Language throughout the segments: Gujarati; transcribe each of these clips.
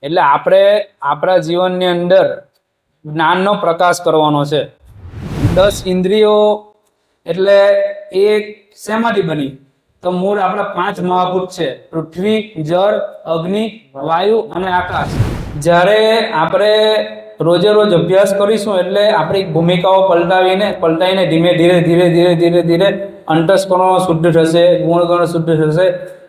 એટલે આપણે આપણા જીવનની અંદર જ્ઞાનનો પ્રકાશ કરવાનો છે. 10 ઇન્દ્રિયો એટલે એ શેમાંથી બની? તો મૂળ આપણા 5 મહાભૂત છે: પૃથ્વી, જળ, અગ્નિ, વાયુ અને આકાશ. જ્યારે આપણે રોજે રોજ અભ્યાસ કરીશું એટલે આપણી ભૂમિકાઓ પલટાઈને ધીમે ધીરે અંતસ્કરણો શુદ્ધ થશે, ગુણગણ શુદ્ધ થશે.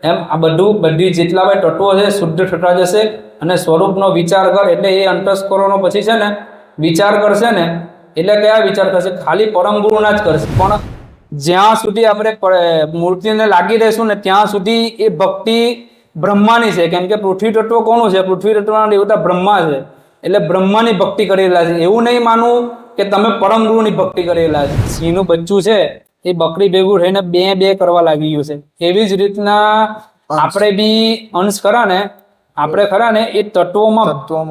એમ આ બધી જેટલા ભાઈ તત્વો છે શુદ્ધ થતા જશે. અને સ્વરૂપનો વિચાર કર એટલે એ અંતસ્કરણો પછી છે ને વિચાર કરશે ને એટલે કયા વિચાર કરશે? ખાલી પરમ ગુરુના જ કરશે. પણ જ્યાં સુધી આપણે મૂર્તિને લાગી રહીશું ને ત્યાં સુધી એ ભક્તિ બ્રહ્માની છે. કેમ કે પૃથ્વી તત્વ કોનું છે? પૃથ્વી તત્વના દેવતા બ્રહ્મા છે. એટલે બ્રહ્માની ભક્તિ કરી રહેલા છે. એવું નહીં માનવું કે તમે પરમ ગુરુની ભક્તિ કરી રહેલા છે. સિંહનું બચ્ચું છે એ બકરી ભેગું થઈને બે કરવા લાગી ગયું છે. એવી જ રીતના આપણે બી અંશ ખરા ને એ તત્વોમાં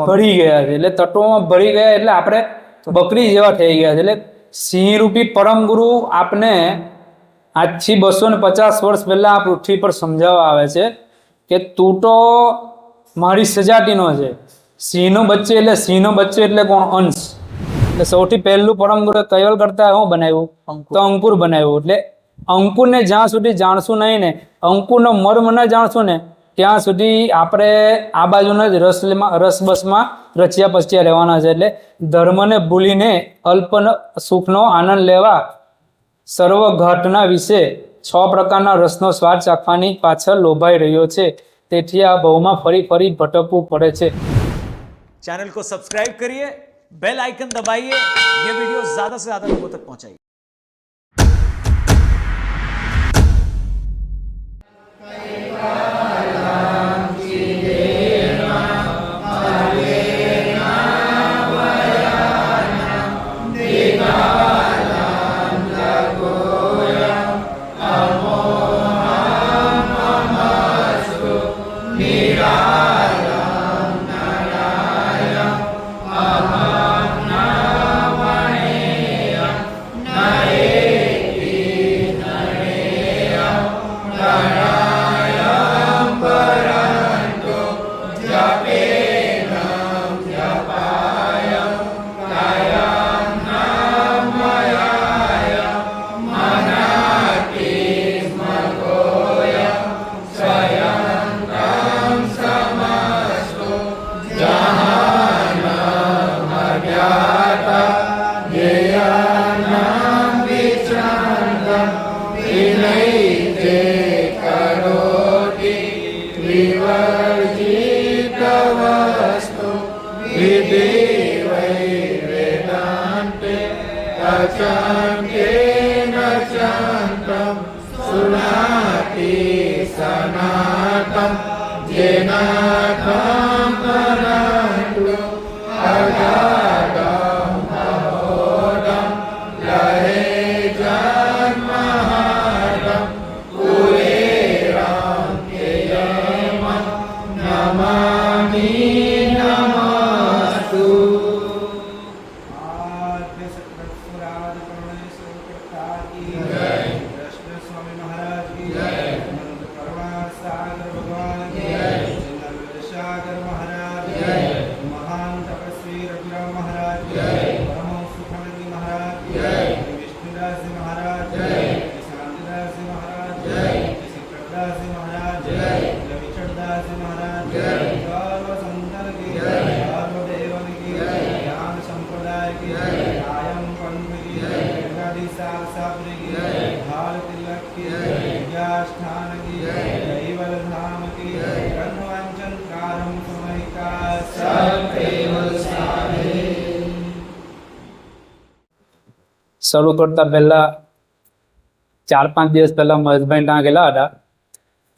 ભળી ગયા છે. એટલે તત્વોમાં ભળી ગયા એટલે આપણે બકરી જેવા થઈ ગયા છે. એટલે સિંહ રૂપી પરમ ગુરુ આપને આજથી 250 વર્ષ પહેલા આ પૃથ્વી પર સમજાવવા આવે છે કે તું તો મારી સજાતીનો છે. સિંહનો બચ્ચો એટલે કોણ? અંશ. એટલે સૌથી પહેલું પરમ ગુરુ કૈવલ કરતા શું બનાવ્યું? તો અંકુર બનાવ્યું. એટલે અંકુરને જ્યાં સુધી જાણશું નહીં ને, અંકુરનો મર્મ ન જાણશું ને ત્યાં સુધી આપણે આ બાજુના જ રસબસમાં રચ્યા પચ્યા રહેવાના છે. એટલે ધર્મને ભૂલીને અલ્પ સુખનો આનંદ લેવા સર્વ ઘાટના વિશે 6 પ્રકારના રસનો સ્વાદ ચાખવાની પાછળ લોભાઈ રહ્યો છે. તેથી આ ભવમાં ફરી ભટકવું પડે છે. चैनल को सब्सक्राइब करिए, बेल आइकन दबाइए, ये वीडियो ज्यादा से ज्यादा लोगों तक पहुंचाइए. શરૂ કરતા પહેલા 4-5 દિવસ પહેલા મહેશભાઈ ત્યાં ગયેલા હતા.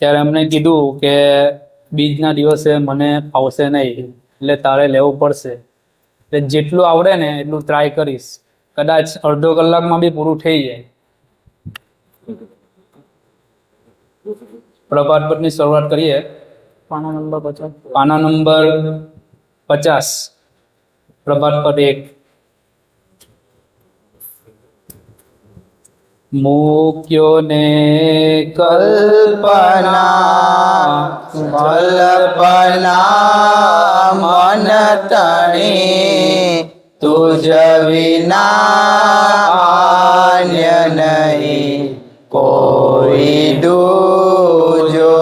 ત્યારે એમને કીધું કે બીજના દિવસે મને ફાવશે નહીં એટલે તારે લેવું પડશે. એટલે જેટલું આવડે ને એટલું ટ્રાય કરીશ. કદાચ અડધો કલાકમાં બી પૂરું થઈ જાય. પ્રભાત પટની શરૂઆત કરીએ. પાના નંબર 50 પ્રભાત પટ 1. મૂક્યો ને કલ્પના તણી તુજ વિના અન્ય નહીં કોઈ દૂજો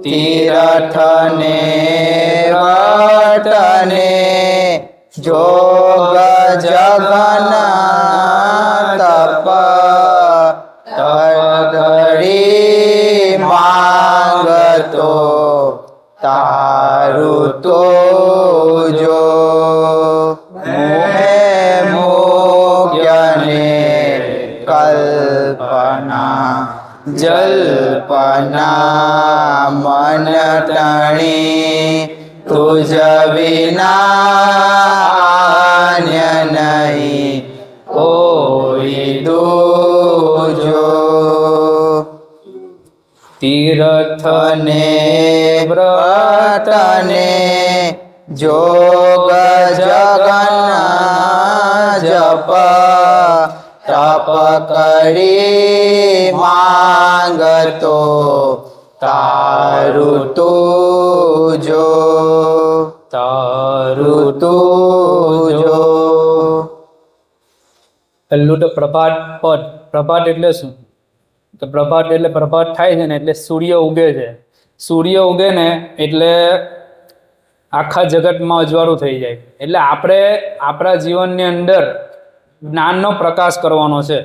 તીર્થને વટને જોગ જગન તપ તગડી માંગતો તારું તો જો મોહે મોગ્યને કલ્પના જલ્પના મન તણી તુજ વિના અન્ય નહીં કોઈ દૂજો તીર્થને વ્રતને જોગ જગન જપ તપ કરી માંગતો તારું તુજો પહેલું તો પ્રભાત પદ. પ્રભાત એટલે શું? તો પ્રભાત એટલે પ્રભાત થાય છે ને એટલે સૂર્ય ઉગે છે. સૂર્ય ઉગે ને એટલે આખા જગતમાં અજવાળું થઈ જાય. એટલે આપણે આપણા જીવનની અંદર જ્ઞાનનો પ્રકાશ કરવાનો છે.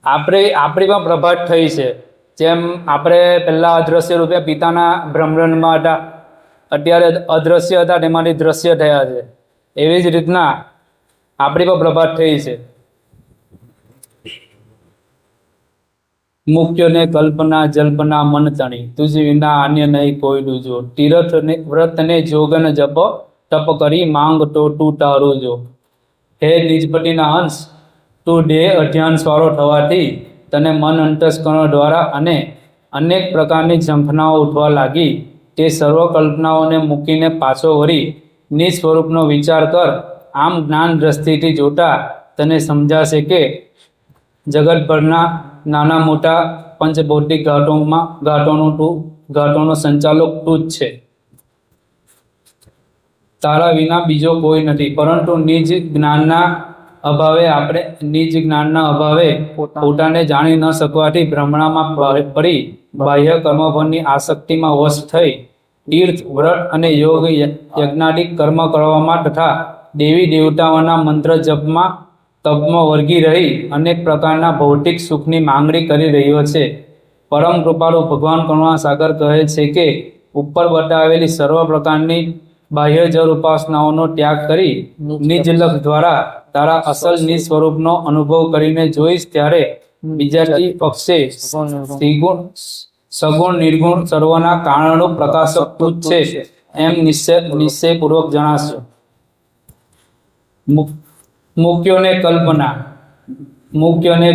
આપણીમાં પ્રભાત થઈ છે. જેમ આપણે પહેલાં અદ્રશ્ય રૂપે પિતાના બ્રહ્માંડમાં હતા, અત્યારે અદ્રશ્ય હતા તેમાંથી દ્રશ્ય થયા છે. એવી જ રીતના આપણી પર પ્રભાત થઈ છે. મુખ્યને કલ્પના જલ્પના મન તણી તુજ વિના અન્ય નહીં કોઈ દૂજો તીર્થને વ્રતને જોગન જપ તપ કરી માંગતો તું તારું જો. હે નિજપતિના અંશ, તું દેહ અધ્યાન સ્વારો થવાથી તને મન અંતસ્કરણ દ્વારા અને અનેક પ્રકારની ઝંખનાઓ ઉઠવા લાગી. તે સર્વ કલ્પનાઓને મૂકીને પાછો વળી નિજ સ્વરૂપનો વિચાર કર. આમ જ્ઞાન દ્રષ્ટિથી જોતા તને સમજાશે કે જગતભરના નાના મોટા પંચભૌતિક ઘાટોનો સંચાલક તું જ છે. તારા વિના બીજો કોઈ નથી. પરંતુ નિજ જ્ઞાનના અભાવે પોતાને જાણી ન શકવાથી ભ્રમણામાં પડી બાહ્ય કર્મફળની આસક્તિમાં વશ થઈ તીર્થ વ્રત અને યોગ યજ્ઞાદિક કર્મ કરવામાં તથા દેવી દેવતાઓના મંત્ર જપમાં તપમાં વળગી રહી અનેક પ્રકારના ભૌતિક સુખની માંગણી કરી રહ્યો છે. પરમ કૃપાળુ ભગવાન કરુણા સાગર કહે છે કે ઉપર બતાવેલી સર્વ પ્રકારની બાહ્ય જળ ઉપાસનાઓનો ત્યાગ કરી નિજલક્ષ દ્વારા તારા અસલ નિજ સ્વરૂપનો અનુભવ કરીને જોઈશ ત્યારે બીજાથી પક્ષે સગુણ નિર્ગુણ સર્વના કારણો પ્રકાશક તું જ છે એમ નિશ્ચયપૂર્વક જણાશો. મુખ્યોને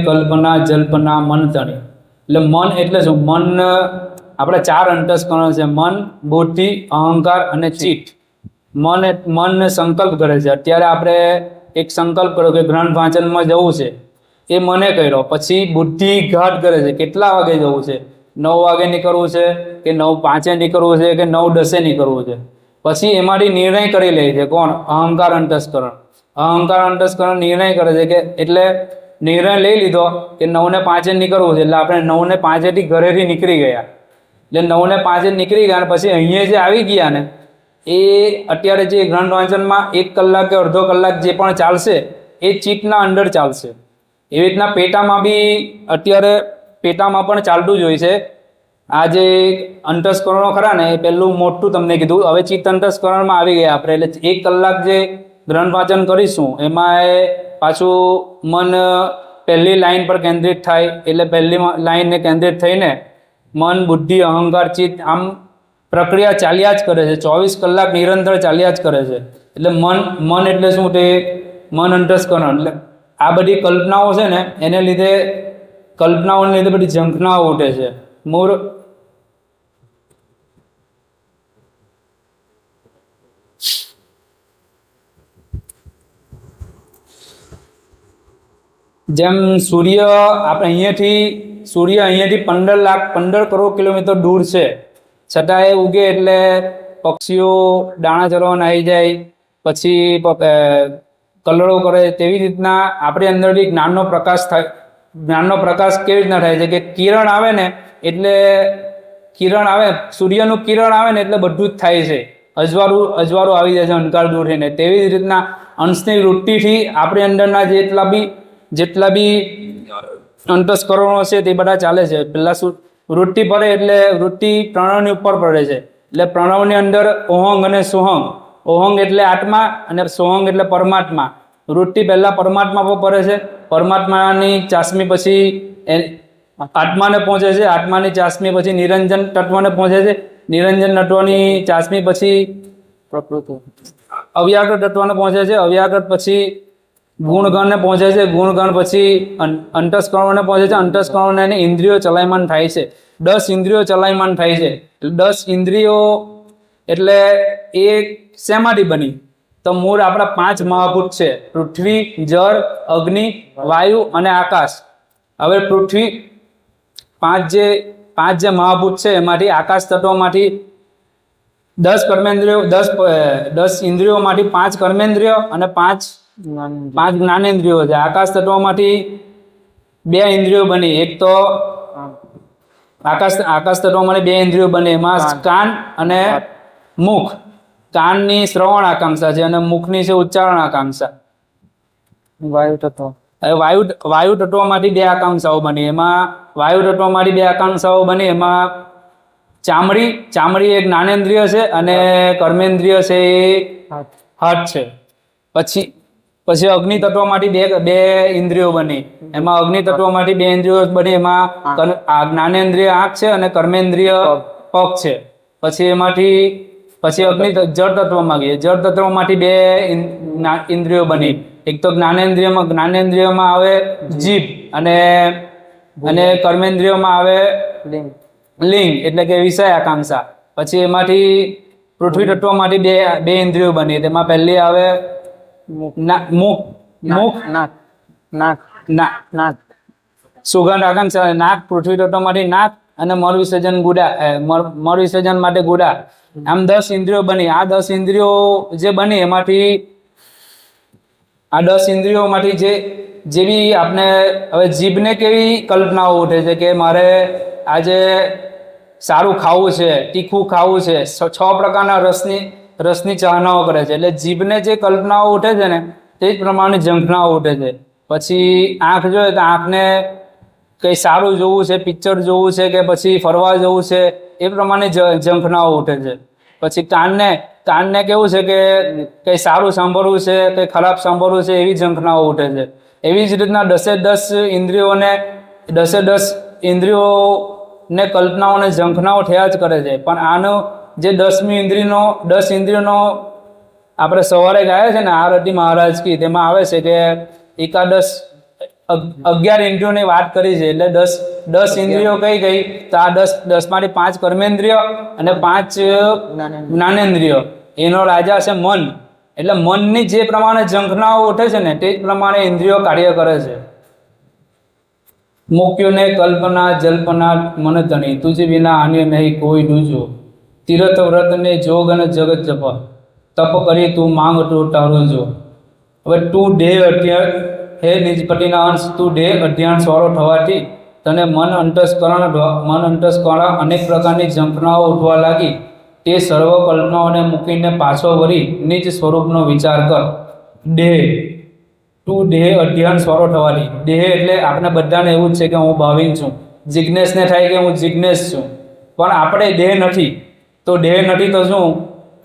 કલ્પના જલ્પના મન તણી. એટલે મન એટલે શું? મન આપણે 4 અંતસ્કરણ છે: મન, બુદ્ધિ, અહંકાર અને ચિત્ત. મનને સંકલ્પ કરે છે. અત્યારે આપણે એક સંકલ્પ કર્યો કે ગ્રંથ વાંચનમાં જવું છે, એ મને કર્યો. પછી બુદ્ધિ ઘાટ કરે છે, કેટલા વાગે જવું છે, 9 વાગે નીકળવું છે કે 9:05 નીકળવું છે કે 9:10 નીકળવું છે. પછી એમાંથી નિર્ણય કરી લે છે. કોણ? અહંકાર અંતસ્કરણ. અહંકાર અંતસ્કરણ નિર્ણય કરે છે કે એટલે નિર્ણય લઈ લીધો કે 9:05 નીકળવું છે, એટલે આપણે 9:05 ઘરેથી નીકળી ગયા. એટલે 9:05 નીકળી ગયા પછી અહીંયા જે આવી ગયા ને એ અત્યારે જે ગ્રંથ વાંચનમાં 1 કલાક કે અડધો કલાક જે પણ ચાલશે એ ચિત્તના અંદર ચાલશે. એવી રીતના પેટામાં બી અત્યારે પેટામાં પણ ચાલતું જ હોય છે. આ જે અંતસ્કરણો ખરા ને એ પહેલું મોટું તમને કીધું. હવે ચિત્ત અંતસ્કરણમાં આવી ગયા આપણે. એટલે 1 કલાક જે ગ્રંથ વાંચન કરીશું એમાં એ પાછું મન પહેલી લાઈન પર કેન્દ્રિત થાય. એટલે પહેલી લાઈનને કેન્દ્રિત થઈને મન, બુદ્ધિ, અહંકાર, ચિત્ત આમ પ્રક્રિયા ચાલ્યા જ કરે છે. 24 કલાક નિરંતર ચાલ્યા જ કરે છે. એટલે મન એટલે શું? તે મન અંતસ્કરણ. એટલે આ બધી કલ્પનાઓ છે ને એને લીધે કલ્પનાઓને લીધે બધી ઝંખનાઓ ઉઠે છે. જેમ સૂર્ય આપણે અહીંયાથી 15 કરોડ કિલોમીટર દૂર છે, છતાં એ ઉગે એટલે પક્ષીઓ દાણા ચરવાના આવી જાય, પછી કલરો કરે, તેવી રીતના આપણી અંદર બી જ્ઞાનનો પ્રકાશ થાય. જ્ઞાનનો પ્રકાશ કેવી રીતના થાય છે કે કિરણ આવે ને એટલે સૂર્યનું કિરણ આવે ને એટલે બધું જ થાય છે. અજવાળું આવી જાય છે અંધકાર દૂર થઈને. તેવી જ રીતના અંશની વૃત્તિથી આપણી અંદરના જેટલા બી અંતસ્કરણો છે તે બધા ચાલે છે. પહેલા વૃત્તિ પડે એટલે વૃત્તિ પ્રણવની ઉપર પડે છે. એટલે પ્રણવની અંદર ઓહંગ અને સોહંગ. ઓહંગ એટલે આત્મા અને સોહંગ એટલે પરમાત્મા. વૃત્તિ પહેલા પરમાત્મા પર પડે છે. પરમાત્માની ચાસમી પછી આત્માને પહોંચે છે. આત્માની ચાસમી પછી નિરંજન તત્વને પહોંચે છે. નિરંજન તત્વની ચાસમી પછી અવ્યાકૃત તત્વને પહોંચે છે. અવ્યાકૃત પછી ગુણગણને પહોંચે છે. ગુણગણ પછી અંતસ્કરણોને પહોંચે છે. અંતસ્કરણોને ઇન્દ્રિયો ચલાયમાન થાય છે. 10 ઇન્દ્રિયો ચલાયમાન થાય છે. 10 ઇન્દ્રિયો એટલે એ શેમાંથી બની? તો મૂળ આપણા 5 મહાભૂત છે: પૃથ્વી, જળ, અગ્નિ, વાયુ અને આકાશ. હવે પૃથ્વી પાંચ જે મહાભૂત છે એમાંથી આકાશ તત્વમાંથી 10 કર્મેન્દ્રિયો 10 ઇન્દ્રિયોમાંથી 5 કર્મેન્દ્રિયો અને 5 જ્ઞાનેન્દ્રિયો છે. આકાશ તત્વમાંથી 2 ઇન્દ્રિયો બની. એક તો આકાશ તત્વમાંથી 2 ઇન્દ્રિયો બને. એમાં કાન અને મુખ. કાનની શ્રવણ આકાંક્ષા છે અને મુખની છે ઉચ્ચારણ આકાંક્ષા. વાયુ તત્વમાંથી 2 આકાંક્ષાઓ બની. એમાં વાયુ તત્વમાંથી 2 આકાંક્ષાઓ બની. એમાં ચામડી એક જ્ઞાનેન્દ્રિય છે અને કર્મેન્દ્રિય છે એ હાથ છે. પછી અગ્નિ તત્વમાંથી 2 ઇન્દ્રિયો બની. એમાં અગ્નિ તત્વમાંથી 2 ઇન્દ્રિયો બની. એમાં જ્ઞાનેન્દ્રિય આંખ છે અને કર્મેન્દ્રિય પગ છે. પછી અગ્નિ જળ તત્વમાં ગઈ. જળ તત્વમાંથી 2 ઇન્દ્રિયો બની. એક તો જ્ઞાનેન્દ્રિયમાં આવે જીભ અને કર્મેન્દ્રિયોમાં આવે લિંગ એટલે કે વિષય આકાંક્ષા. પછી એમાંથી પૃથ્વી તત્વમાંથી 2 ઇન્દ્રિયો બની. તેમાં પહેલી આવે નાક સુગંધ આકાંક્ષા. નાક પૃથ્વી તત્વમાંથી નાક અને મળ વિસર્જન માટે ગુડા. આમ 10 ઇન્દ્રિયો બની. આ 10 ઇન્દ્રિયો જે બની એમાંથી જે બી આપણે હવે જીભને કેવી કલ્પનાઓ ઉઠે છે કે મારે આજે સારું ખાવું છે, તીખું ખાવું છે, 6 પ્રકારના રસની ચાહનાઓ કરે છે. એટલે જીભને જે કલ્પનાઓ ઉઠે છે ને તે જ પ્રમાણે ઝંખનાઓ ઉઠે છે. પછી આંખ જોઈએ તો આંખને કંઈ સારું જોવું છે, પિક્ચર જોવું છે કે પછી ફરવા જવું છે, એ પ્રમાણે ઝંખનાઓ ઉઠે છે. પછી કાનને કેવું છે કે કંઈ સારું સાંભળવું છે, કંઈ ખરાબ સાંભળવું છે, એવી ઝંખનાઓ ઉઠે છે. એવી જ રીતના 10 ઇન્દ્રિયોને કલ્પનાઓને ઝંખનાઓ થયા જ કરે છે. પણ આનો જે 10મી ઇન્દ્રિયનો આપણે સવારે ગાયા છે ને આરતી મહારાજ કી, તેમાં આવે છે કે 11 ઇન્દ્રિયોની વાત કરી છે. એટલે 10 ઇન્દ્રિયો કઈ ગઈ તો આ 10માંથી 5 કર્મેન્દ્રિયો અને 5 જ્ઞાનેન્દ્રિયો. એનો રાજા છે મન. એટલે મનની જે પ્રમાણે ઝંખનાઓ ઉઠે છે ને તે જ પ્રમાણે ઇન્દ્રિયો કાર્ય કરે છે. મુક્યોને કલ્પના જલ્પના મન તણી, તુજ વિના આન્ય નહીં કોઈ દૂજો. તીર્થ વ્રત ને જોગ અને જગત જપ, તપ કરી તું માંગ તો તારો જો. હવે તું દેહ અધ્યાય હે નિજપતિના અંશ, તું દેહ અધ્યાન સ્વરો થવાથી તને મન અંતસ્કરણ અનેક પ્રકારની ઝંખનાઓ ઉઠવા લાગી. તે સર્વ કલ્પનાઓને મૂકીને પાછો વળી નિજ સ્વરૂપનો વિચાર કર. તું દેહ અધ્યાન સ્વરો થવાથી. દેહ એટલે આપણે બધાને એવું જ છે કે હું ભાવિન છું. જિજ્ઞેસને થાય કે હું જિજ્ઞેસ છું. પણ આપણે દેહ નથી. તો દેહ નથી તો શું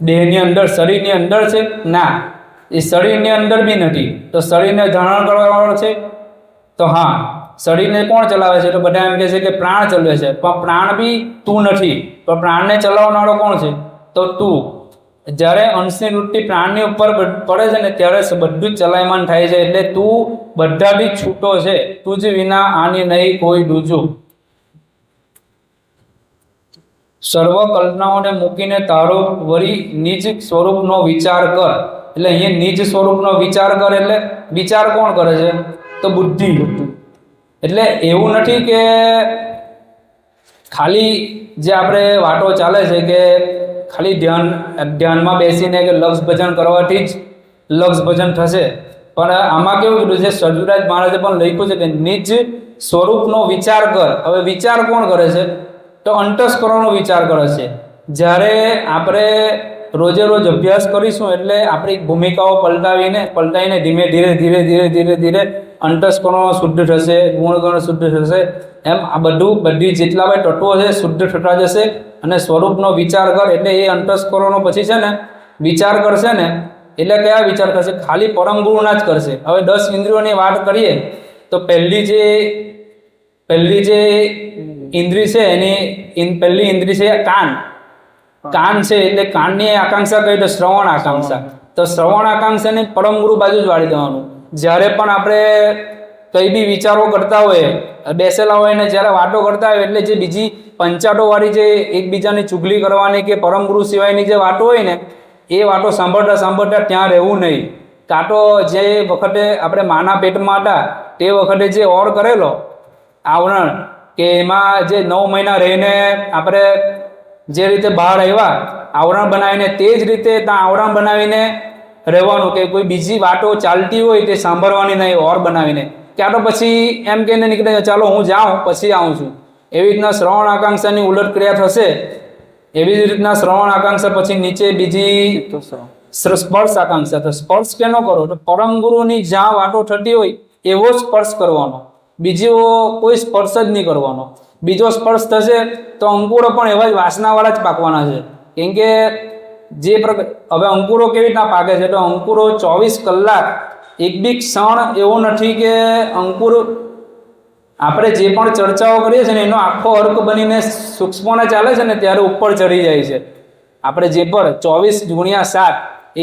દેહની અંદર શરીરની અંદર છે? ના, એ શરીરની અંદર બી નથી. તો શરીરને ધારણ કરવાનો છે? તો હા, શરીરને કોણ ચલાવે છે? તો બધા એમ કહે છે કે પ્રાણ ચલાવે છે. પણ પ્રાણ બી તું નથી. પણ પ્રાણને ચલાવનારો કોણ છે? તો તું. જ્યારે અંશની વૃત્તિ પ્રાણની ઉપર પડે છે ને ત્યારે બધું જ ચલાયમાન થાય છે. એટલે તું બધાથી છૂટો છે. તું જ વિના આની નહીં કોઈ દૂજું. સર્વ કલ્પનાઓને મૂકીને તારો વળી નિજ સ્વરૂપનો વિચાર કર. એટલે અહીંયા નિજ સ્વરૂપનો વિચાર કર એટલે વિચાર કોણ કરે છે? તો બુદ્ધિ. એટલે એવું નથી કે ખાલી જે આપણે વાતો ચાલે છે કે ખાલી ધ્યાનમાં બેસીને કે લક્ષ ભજન કરવાથી જ લક્ષ ભજન થશે, પણ આમાં કેવું કીધું છે, સદગુરુરાજ મહારાજે પણ લખ્યું છે કે નિજ સ્વરૂપનો વિચાર કર. હવે વિચાર કોણ કરે છે? તો અંતસ્કરણનો વિચાર કરે છે. જ્યારે આપણે રોજે રોજ અભ્યાસ કરીશું એટલે આપણી ભૂમિકાઓ પલટાવીને ધીરે અંતસ્કરણો શુદ્ધ થશે, ગુણગણ શુદ્ધ થશે. એમ આ બધી જેટલા ભાઈ તત્વો છે શુદ્ધ થતા જશે. અને સ્વરૂપનો વિચાર કર એટલે એ અંતસ્કરણો પછી છે ને વિચાર કરશે ને, એટલે કયા વિચાર કરશે? ખાલી પરમ ગુરુના જ કરશે. હવે 10 ઇન્દ્રિયોની વાત કરીએ તો પહેલી જે ઇન્દ્રિય છે એની પહેલી ઇન્દ્રિય છે કાન. કાન છે એટલે કાનની આકાંક્ષા કઈ તો શ્રવણ આકાંક્ષા. તો શ્રવણ આકાંક્ષાને પરમ ગુરુ બાજુ જ વાળી દેવાનું. જ્યારે પણ આપણે કઈ બી વિચારો કરતા હોય, બેસેલા હોય ને જ્યારે વાતો કરતા હોય એટલે જે બીજી પંચાટો વાળી જે એકબીજાની ચુગલી કરવાની કે પરમ ગુરુ સિવાયની જે વાતો હોય ને એ વાતો સાંભળતા ત્યાં રહેવું નહીં. કાં તો જે વખતે આપણે માના પેટમાં હતા તે વખતે જે ઓર કરેલો આવરણ કે એમાં જે 9 મહિના રહીને આપણે જે રીતે બહાર આવ્યા આવરણ બનાવીને તે જ રીતે ત્યાં આવરણ બનાવીને રહેવાનું. કે કોઈ બીજી વાતો ચાલતી હોય તે સાંભળવાની નહીં ઓર બનાવીને. ક્યાં તો પછી એમ કહીને નીકળે ચાલો હું જાઉં પછી આવું છું. એવી રીતના શ્રવણ આકાંક્ષાની ઉલટ ક્રિયા થશે. એવી જ રીતના શ્રવણ આકાંક્ષા પછી નીચે બીજી સ્પર્શ આકાંક્ષા. તો સ્પર્શ કેનો કરો? તો પરમ ગુરુની જ્યાં વાતો થતી હોય એવો સ્પર્શ કરવાનો, બીજો કોઈ સ્પર્શ જ નહીં કરવાનો. બીજો સ્પર્શ થશે તો અંકુરો પણ એવા જ વાસનાવાળા જ પાકવાના છે. કેમ કે હવે અંકુરો કેવી રીતના પાકે છે? તો અંકુરો 24 કલાક એક બી ક્ષણ એવો નથી કે અંકુર આપણે જે પણ ચર્ચાઓ કરીએ છીએ ને એનો આખો અર્ક બનીને સૂક્ષ્મના ચાલે છે ને ત્યારે ઉપર ચડી જાય છે. આપણે જે પણ 24x7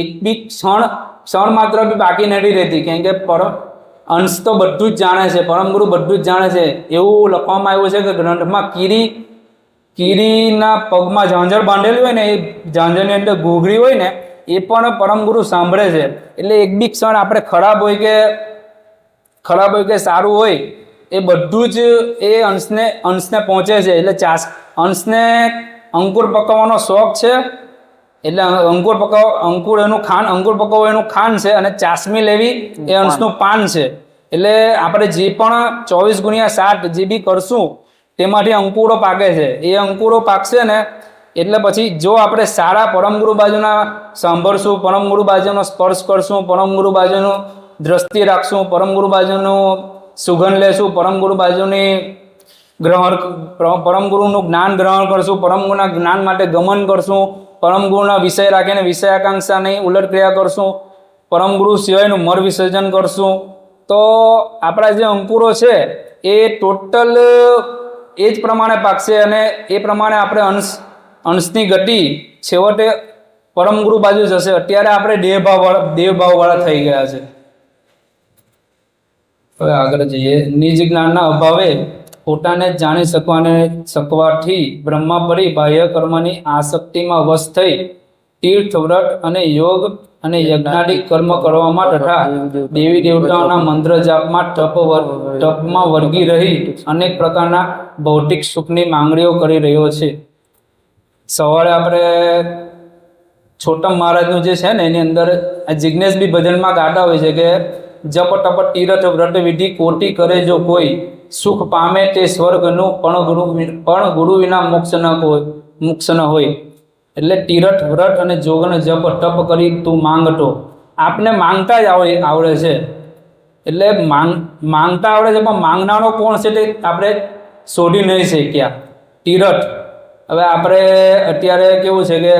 એક બી ક્ષણ માત્ર બી બાકી નથી રહેતી. કેમ કે અંશ તો બધું જ જાણે છે, પરમ ગુરુ બધું જ જાણે છે. એવું લખવામાં આવ્યું છે કે ગ્રંથમાં કીરીના પગમાં ઝાંઝર બાંધેલી હોય ને એ ઝાંઝરની અંદર ઘૂઘરી હોય ને એ પણ પરમ ગુરુ સાંભળે છે. એટલે એક બી ક્ષણ આપણે ખરાબ હોય કે સારું હોય એ બધું જ એ અંશને પહોંચે છે. એટલે અંશને અંકુર પકાવવાનો શોખ છે. એટલે અંકુર પકાવવો એનું ખાન છે અને ચાસમી લેવી એ અંશનું પાન છે. એટલે આપણે જે પણ 24x7 જે બી કરશું તેમાંથી અંકુરો પાકે છે. એ અંકુરો પાકશે ને એટલે પછી જો આપણે સારા પરમ ગુરુ બાજુના સાંભળશું, પરમ ગુરુ બાજુનો સ્પર્શ કરશું, પરમ ગુરુ બાજુનું દ્રષ્ટિ રાખશું, પરમ ગુરુ બાજુનું સુગંધ લેશું, પરમ ગુરુ બાજુની પરમ ગુરુનું જ્ઞાન ગ્રહણ કરશું, પરમ ગુરુના જ્ઞાન માટે ગમન કરશું, પરમ ગુરુના વિષય રાખીને વિષય આકાંક્ષાની ઉલટ ક્રિયા કરશું, પરમ ગુરુ સિવાયનું મર વિસર્જન કરશું. તો આપણા જે અંકુરો છે એ ટોટલ એ જ પ્રમાણે પાકશે અને એ પ્રમાણે આપણે અંશની ગતિ છેવટે પરમ ગુરુ બાજુ જશે. અત્યારે આપણે દેવભાવવાળા થઈ ગયા છે. હવે આગળ જઈએ. નિજ જ્ઞાનના અભાવે પોતાને જાણી શકવાથી બ્રહ્મા પરી બાહ્ય કર્મની આસક્તિમાં વશ થઈ તીર્થ વ્રત અને યોગ અને યજ્ઞાદિક કર્મ કરવામાં તથા દેવી દેવતાઓના મંત્ર જાપમાં તપમાં વળગી રહી અનેક પ્રકારના ભૌતિક સુખની માંગણીઓ કરી રહ્યો છે. સવારે આપણે છોટમ મહારાજનું જે છે ને એની અંદર આ જિજ્ઞેશ બી ભજનમાં ગાતા હોય છે કે જપ તપ તીરથ વ્રત વિધિ કોટી કરે જો કોઈ સુખ પામે તે સ્વર્ગનું પણ ગુરુ વિના મોક્ષ ન હોય. એટલે તીરથ વ્રત અને જોગને જપ તપ કરી તું માંગતો. આપને માંગતા જ આવડે છે. એટલે માંગતા આવડે છે પણ માંગનારો કોણ છે તે આપણે શોધી નહીં શક્યા. તીરથ હવે આપણે અત્યારે કેવું છે કે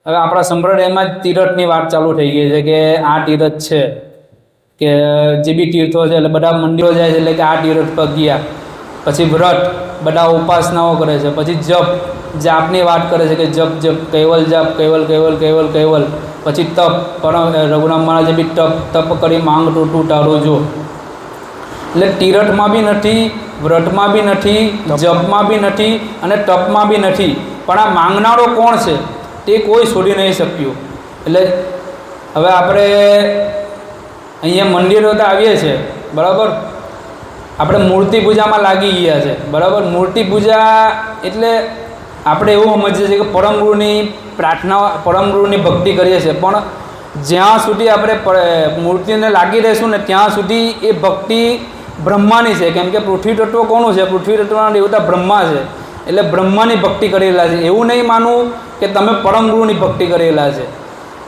હવે આપણા સંપ્રદાયમાં જ તીરથની વાત ચાલુ થઈ ગઈ છે કે આ તીરથ છે કે જે બી તીર્થો છે એટલે બધા મંદિરો જાય છે એટલે કે આ તીર્થ પર ગયા. પછી વ્રત બધા ઉપાસનાઓ કરે છે. પછી જાપની વાત કરે છે કે જપ કૈવલ જાપ કૈવલ. પછી તપ રઘુરામ મહારાજે બી તપ કરી માંગ તું તારું જો. એટલે તીરથમાં બી નથી, વ્રતમાં બી નથી, જપમાં બી નથી અને તપમાં બી નથી. પણ આ માંગનારો કોણ છે તે કોઈ છોડી નહીં શક્યું. એટલે હવે આપણે અહીંયા મંદિરો તો આવીએ છીએ બરાબર, આપણે મૂર્તિ પૂજામાં લાગી ગયા છે બરાબર. મૂર્તિ પૂજા એટલે આપણે એવું સમજીએ છીએ કે પરમ ગુરુની પ્રાર્થના, પરમ ગુરુની ભક્તિ કરીએ છીએ, પણ જ્યાં સુધી આપણે મૂર્તિને લાગી રહીશું ને ત્યાં સુધી એ ભક્તિ બ્રહ્માની છે. કેમ કે પૃથ્વી તત્વ કોનું છે? પૃથ્વી તત્વના દેવતા બ્રહ્મા છે. એટલે બ્રહ્માની ભક્તિ કરેલા છે. એવું નહીં માનવું કે તમે પરમ ગુરુની ભક્તિ કરેલા છે.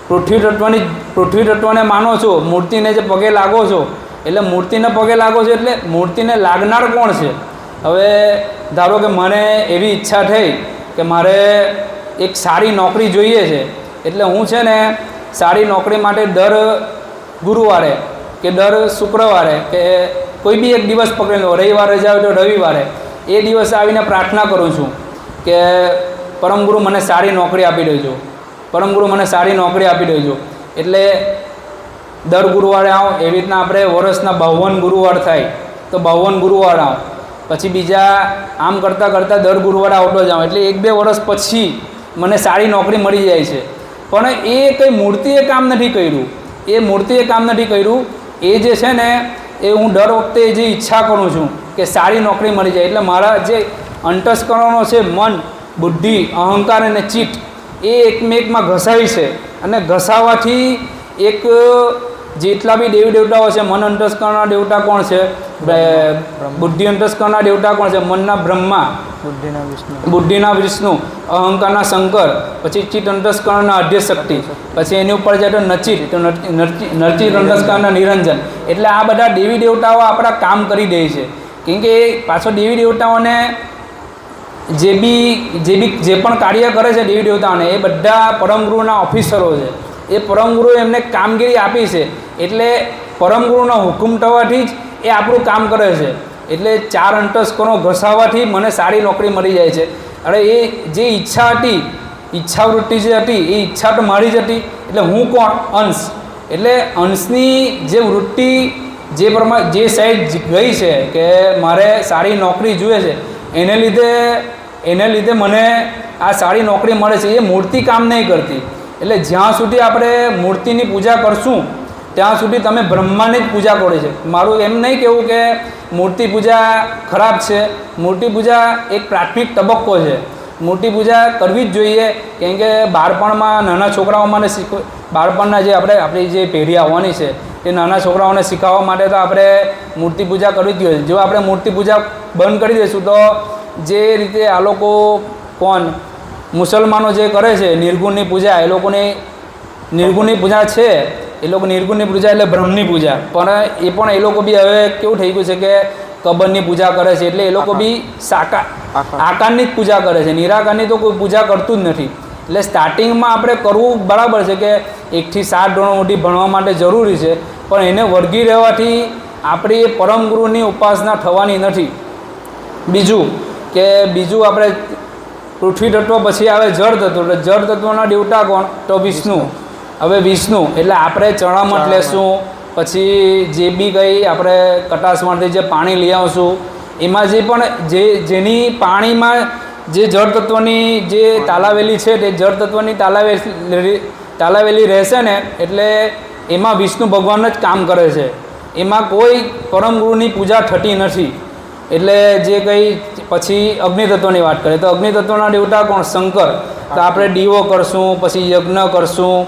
પૃથ્વી તત્વને માનો છો, મૂર્તિને જે પગે લાગો છો, એટલે મૂર્તિને પગે લાગો છો એટલે મૂર્તિને લાગનાર કોણ છે? હવે ધારો કે મને એવી ઈચ્છા થઈ કે મારે એક સારી નોકરી જોઈએ છે, એટલે હું છે ને સારી નોકરી માટે દર ગુરુવારે કે દર શુક્રવારે કે કોઈ બી એક દિવસ પકડી લો, રવિવારે જાવ તો રવિવારે એ દિવસે આવીને પ્રાર્થના કરું છું કે પરમ ગુરુ મને સારી નોકરી આપી દેજો, પરમ ગુરુ મને સારી નોકરી આપી દેજો. એટલે દર ગુરુવારે આવો. એવી રીતના આપણે વર્ષના 52 ગુરુવાર થાય તો 52 ગુરુવાર આવો. પછી બીજા આમ કરતાં કરતાં દર ગુરુવારે આવતો જાઉં. એટલે 1-2 વર્ષ પછી મને સારી નોકરી મળી જાય છે. પણ એ કંઈ મૂર્તિએ કામ નથી કર્યું, એ મૂર્તિએ કામ નથી કર્યું. એ જે છે ને એ હું દર વખતે જે ઈચ્છા કરું છું કે સારી નોકરી મળી જાય, એટલે મારા જે અંતસ્કરણો છે, મન, બુદ્ધિ, અહંકાર અને ચિત્ત, એ એકમેકમાં ઘસાય છે. અને ઘસાવાથી એક જેટલા બી દેવી દેવતાઓ છે, મન અંતસ્કરણના દેવતા કોણ છે? બુદ્ધિ અંતસ્કરણના દેવતા કોણ છે? મનના બ્રહ્મા, બુદ્ધિના વિષ્ણુ, અહંકારના શંકર, પછી ચિત્ત અંતસ્કરણના આદ્યશક્તિ, પછી એની ઉપર જાય તો નચિત, તો નરચિત અંતસ્કરણના નિરંજન. એટલે આ બધા દેવી દેવતાઓ આપણા કામ કરી દે છે. કેમ કે પાછો દેવી દેવતાઓને જે પણ કાર્ય કરે છે દેવી દેવતાઓને, એ બધા પરમ ગુરુના ઓફિસરો છે. એ પરમ ગુરુએ એમને કામગીરી આપી છે. એટલે પરમ ગુરુનો હુકુમ થવાથી જ એ આપણું કામ કરે છે. એટલે 4 અંતસ્કરણો ઘસાવાથી મને સારી નોકરી મળી જાય છે. અરે એ જે ઈચ્છા હતી, ઈચ્છાવૃત્તિ જે હતી, એ ઈચ્છા તો મારી જ હતી. એટલે હું કોણ? અંશ. એટલે અંશની જે વૃત્તિ જે પ્રમાણે જે સાઈડ ગઈ છે કે મારે સારી નોકરી જોઈએ છે, એને લીધે મને આ સારી નોકરી મળે છે. એ મૂર્તિ કામ નહીં કરતી. એટલે જ્યાં સુધી આપણે મૂર્તિની પૂજા કરશું ત્યાં સુધી તમે બ્રહ્માની જ પૂજા કરો છે. મારું એમ નહીં કહેવું કે મૂર્તિ પૂજા ખરાબ છે. મૂર્તિ પૂજા એક પ્રાથમિક તબક્કો છે. મૂર્તિ પૂજા કરવી જ જોઈએ. કેમ કે બાળપણમાં નાના છોકરાઓમાં બાળપણના જે આપણી જે પેઢી આવવાની છે એ નાના છોકરાઓને શીખવવા માટે તો આપણે મૂર્તિ પૂજા કરવી જ જોઈએ. જો આપણે મૂર્તિ પૂજા બંધ કરી દઈશું તો જે રીતે આ લોકો મુસલમાનો જે કરે છે નિર્ગુણની પૂજા, એ લોકોની નિર્ગુણની પૂજા છે, એ લોકો નિર્ગુણની પૂજા એટલે બ્રહ્મની પૂજા, પણ એ લોકો બી હવે કેવું થઈ ગયું છે કે કબરની પૂજા કરે છે. એટલે એ લોકો બી આકારની જ પૂજા કરે છે, નિરાકારની તો કોઈ પૂજા કરતું જ નથી. એટલે સ્ટાર્ટિંગમાં આપણે કરવું બરાબર છે કે 1 થી 7 ધોરણ સુધી ભણવા માટે જરૂરી છે, પણ એને વળગી રહેવાથી આપણી એ પરમ ગુરુની ઉપાસના થવાની નથી. બીજું આપણે પૃથ્વી તત્વ પછી આવે જળ તત્વ. એટલે જળ તત્વના દેવતા કોણ? તો વિષ્ણુ. હવે વિષ્ણુ એટલે આપણે ચણામઠ લેશું, પછી જે બી કંઈ આપણે કટાશમાંથી જે પાણી લઈ આવશું, એમાં જે પણ જેની પાણીમાં જે જળ તત્વની જે તાલાવેલી છે તે જળ તત્વની તાલાવેલી રહેશે ને, એટલે એમાં વિષ્ણુ ભગવાન જ કામ કરે છે. એમાં કોઈ પરમ ગુરુની પૂજા થતી નથી. એટલે જે કંઈ પછી અગ્નિ તત્વની વાત કરીએ તો અગ્નિ તત્વના દેવતા કોણ? શંકર. તો આપણે દીવો કરશું, પછી યજ્ઞ કરશું.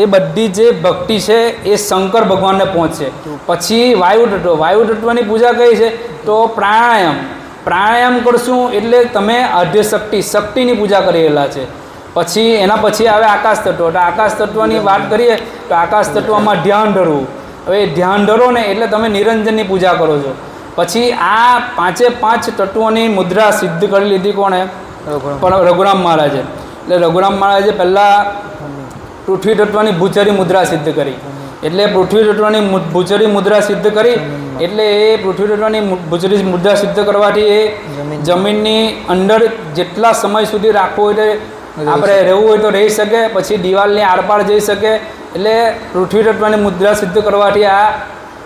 એ બધી જે ભક્તિ છે એ શંકર ભગવાનને પહોંચશે. પછી વાયુ તત્વની પૂજા કઈ છે? તો પ્રાણાયામ કરશું. એટલે તમે શક્તિની પૂજા કરી રહેલા છે. પછી એના પછી આવે આકાશ તત્વ. તો આકાશ તત્વની વાત કરીએ તો આકાશ તત્વમાં ધ્યાન ધરવું. હવે ધ્યાન ધરો ને એટલે તમે નિરંજનની પૂજા કરો છો. પછી આ 5 તત્વોની મુદ્રા સિદ્ધ કરી લીધી કોણે? રઘુરામ મહારાજે. એટલે રઘુરામ મહારાજે પહેલાં પૃથ્વી તત્વની ભૂચરી મુદ્રા સિદ્ધ કરી. એટલે પૃથ્વી તત્વની ભૂચરી મુદ્રા સિદ્ધ કરી. એટલે એ પૃથ્વી તત્વની ભૂચરી મુદ્રા સિદ્ધ કરવાથી એ જમીનની અંદર જેટલા સમય સુધી રાખવું હોય તો આપણે રહેવું હોય તો રહી શકે. પછી દિવાલની આરપાર જઈ શકે. એટલે પૃથ્વી તત્વની મુદ્રા સિદ્ધ કરવાથી આ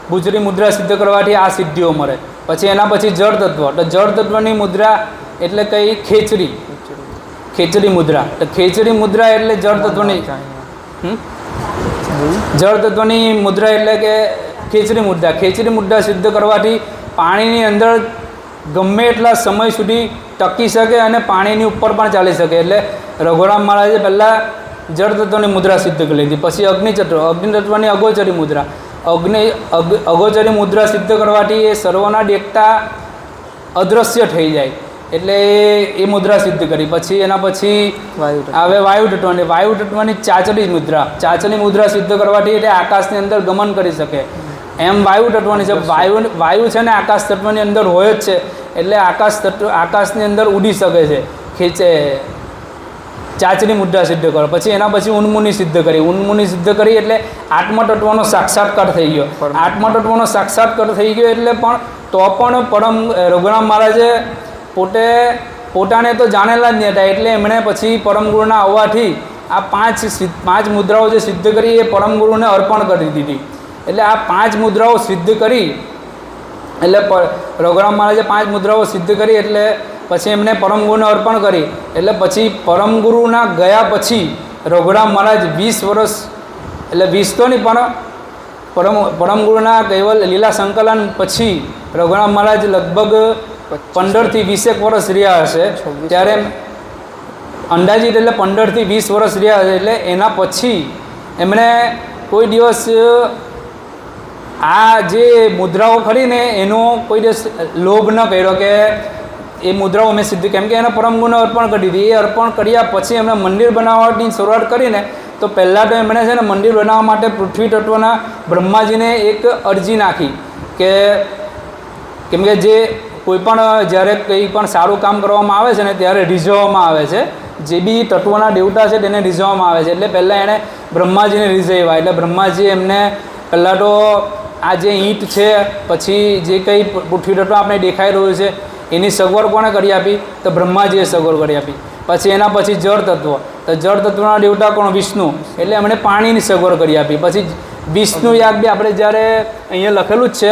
ભૂચરી મુદ્રા સિદ્ધ કરવાથી આ સિદ્ધિઓ મળે. પછી એના પછી જળ તત્વ. તો જળ તત્વની મુદ્રા એટલે કઈ? ખેચરી મુદ્રા. તો ખેચરી મુદ્રા એટલે જળ તત્વની મુદ્રા એટલે કે ખેચરી મુદ્રા સિદ્ધ કરવાથી પાણીની અંદર ગમે એટલા સમય સુધી ટકી શકે અને પાણીની ઉપર પણ ચાલી શકે. એટલે રઘુરામ મહારાજે પહેલાં જળ તત્વની મુદ્રા સિદ્ધ કરી લીધી, પછી અગ્નિ તત્વની અગોચરી મુદ્રા. અગોચરી મુદ્રા સિદ્ધ કરવાથી એ સર્વના દેખતા અદૃશ્ય થઈ જાય, એટલે એ મુદ્રા સિદ્ધ કરી. પછી એના પછી આવે વાયુ તત્વની ચાચરી મુદ્રા સિદ્ધ કરવાથી એટલે આકાશની અંદર ગમન કરી શકે. એમ વાયુ તત્વની છે, વાયુ છે ને આકાશ તત્વની અંદર હોય જ છે, એટલે આકાશની અંદર ઉડી શકે છે. ખેંચે ચાચરી મુદ્રા સિદ્ધ કરો. પછી એના પછી ઉન્મુનિ સિદ્ધ કરી એટલે આત્મતત્વનો સાક્ષાત્કાર થઈ ગયો. આત્મતત્વનો સાક્ષાત્કાર થઈ ગયો એટલે પણ પરમ રઘુરામ મહારાજે પોતાને તો જાણેલા જ નહીં હતા, એટલે એમણે પછી પરમગુરુના આવવાથી આ પાંચ મુદ્રાઓ જે સિદ્ધ કરી એ પરમગુરુને અર્પણ કરી દીધી. એટલે આ 5 મુદ્રાઓ સિદ્ધ કરી એટલે રઘુરામ મહારાજે 5 મુદ્રાઓ સિદ્ધ કરી એટલે પછી એમને પરમગુરુને અર્પણ કરી. એટલે પછી પરમગુરુના ગયા પછી રઘુરામ મહારાજ 20 વર્ષ, એટલે 20 તો નહીં પણ પરમગુરુના કૈવલ લીલા સંકલન પછી રઘુરામ મહારાજ લગભગ 15 થી 20 વર્ષ રહ્યા હશે. ત્યારે અંદાજિત એટલે 15 થી 20 વર્ષ રહ્યા હશે. એટલે એના પછી એમણે કોઈ દિવસ આ જે મુદ્રાઓ ખરીને એનો કોઈ દિવસ લોભ ન કર્યો કે એ મુદ્રાઓ મેં સિદ્ધ, કેમ કે એને પરમગુરુને અર્પણ કરી દીધી. એ અર્પણ કર્યા પછી એમણે મંદિર બનાવવાની શરૂઆત કરીને તો પહેલાં તો એમણે છે ને મંદિર બનાવવા માટે પૃથ્વી તત્વના બ્રહ્માજીને એક અરજી નાખી કે કેમ કે જે કોઈ પણ જ્યારે કંઈ પણ સારું કામ કરવામાં આવે છે ને ત્યારે રીઝવવામાં આવે છે, જે બી તત્વના દેવતા છે તેને રીઝવવામાં આવે છે. એટલે પહેલાં એણે બ્રહ્માજીને રીઝવ્યા. એટલે બ્રહ્માજી એમને પહેલાં તો આ જે ઈંટ છે, પછી જે કંઈ પૃથ્વી તત્વ આપણે દેખાઈ રહ્યું છે એની સગવડ કોણે કરી આપી? તો બ્રહ્માજીએ સગવડ કરી આપી. પછી એના પછી જળ તત્વ, તો જળ તત્વના દેવતા કોણ? વિષ્ણુ, એટલે એમણે પાણીની સગવડ કરી આપી. પછી વિષ્ણુ યાગ બી આપણે જ્યારે અહીંયા લખેલું જ છે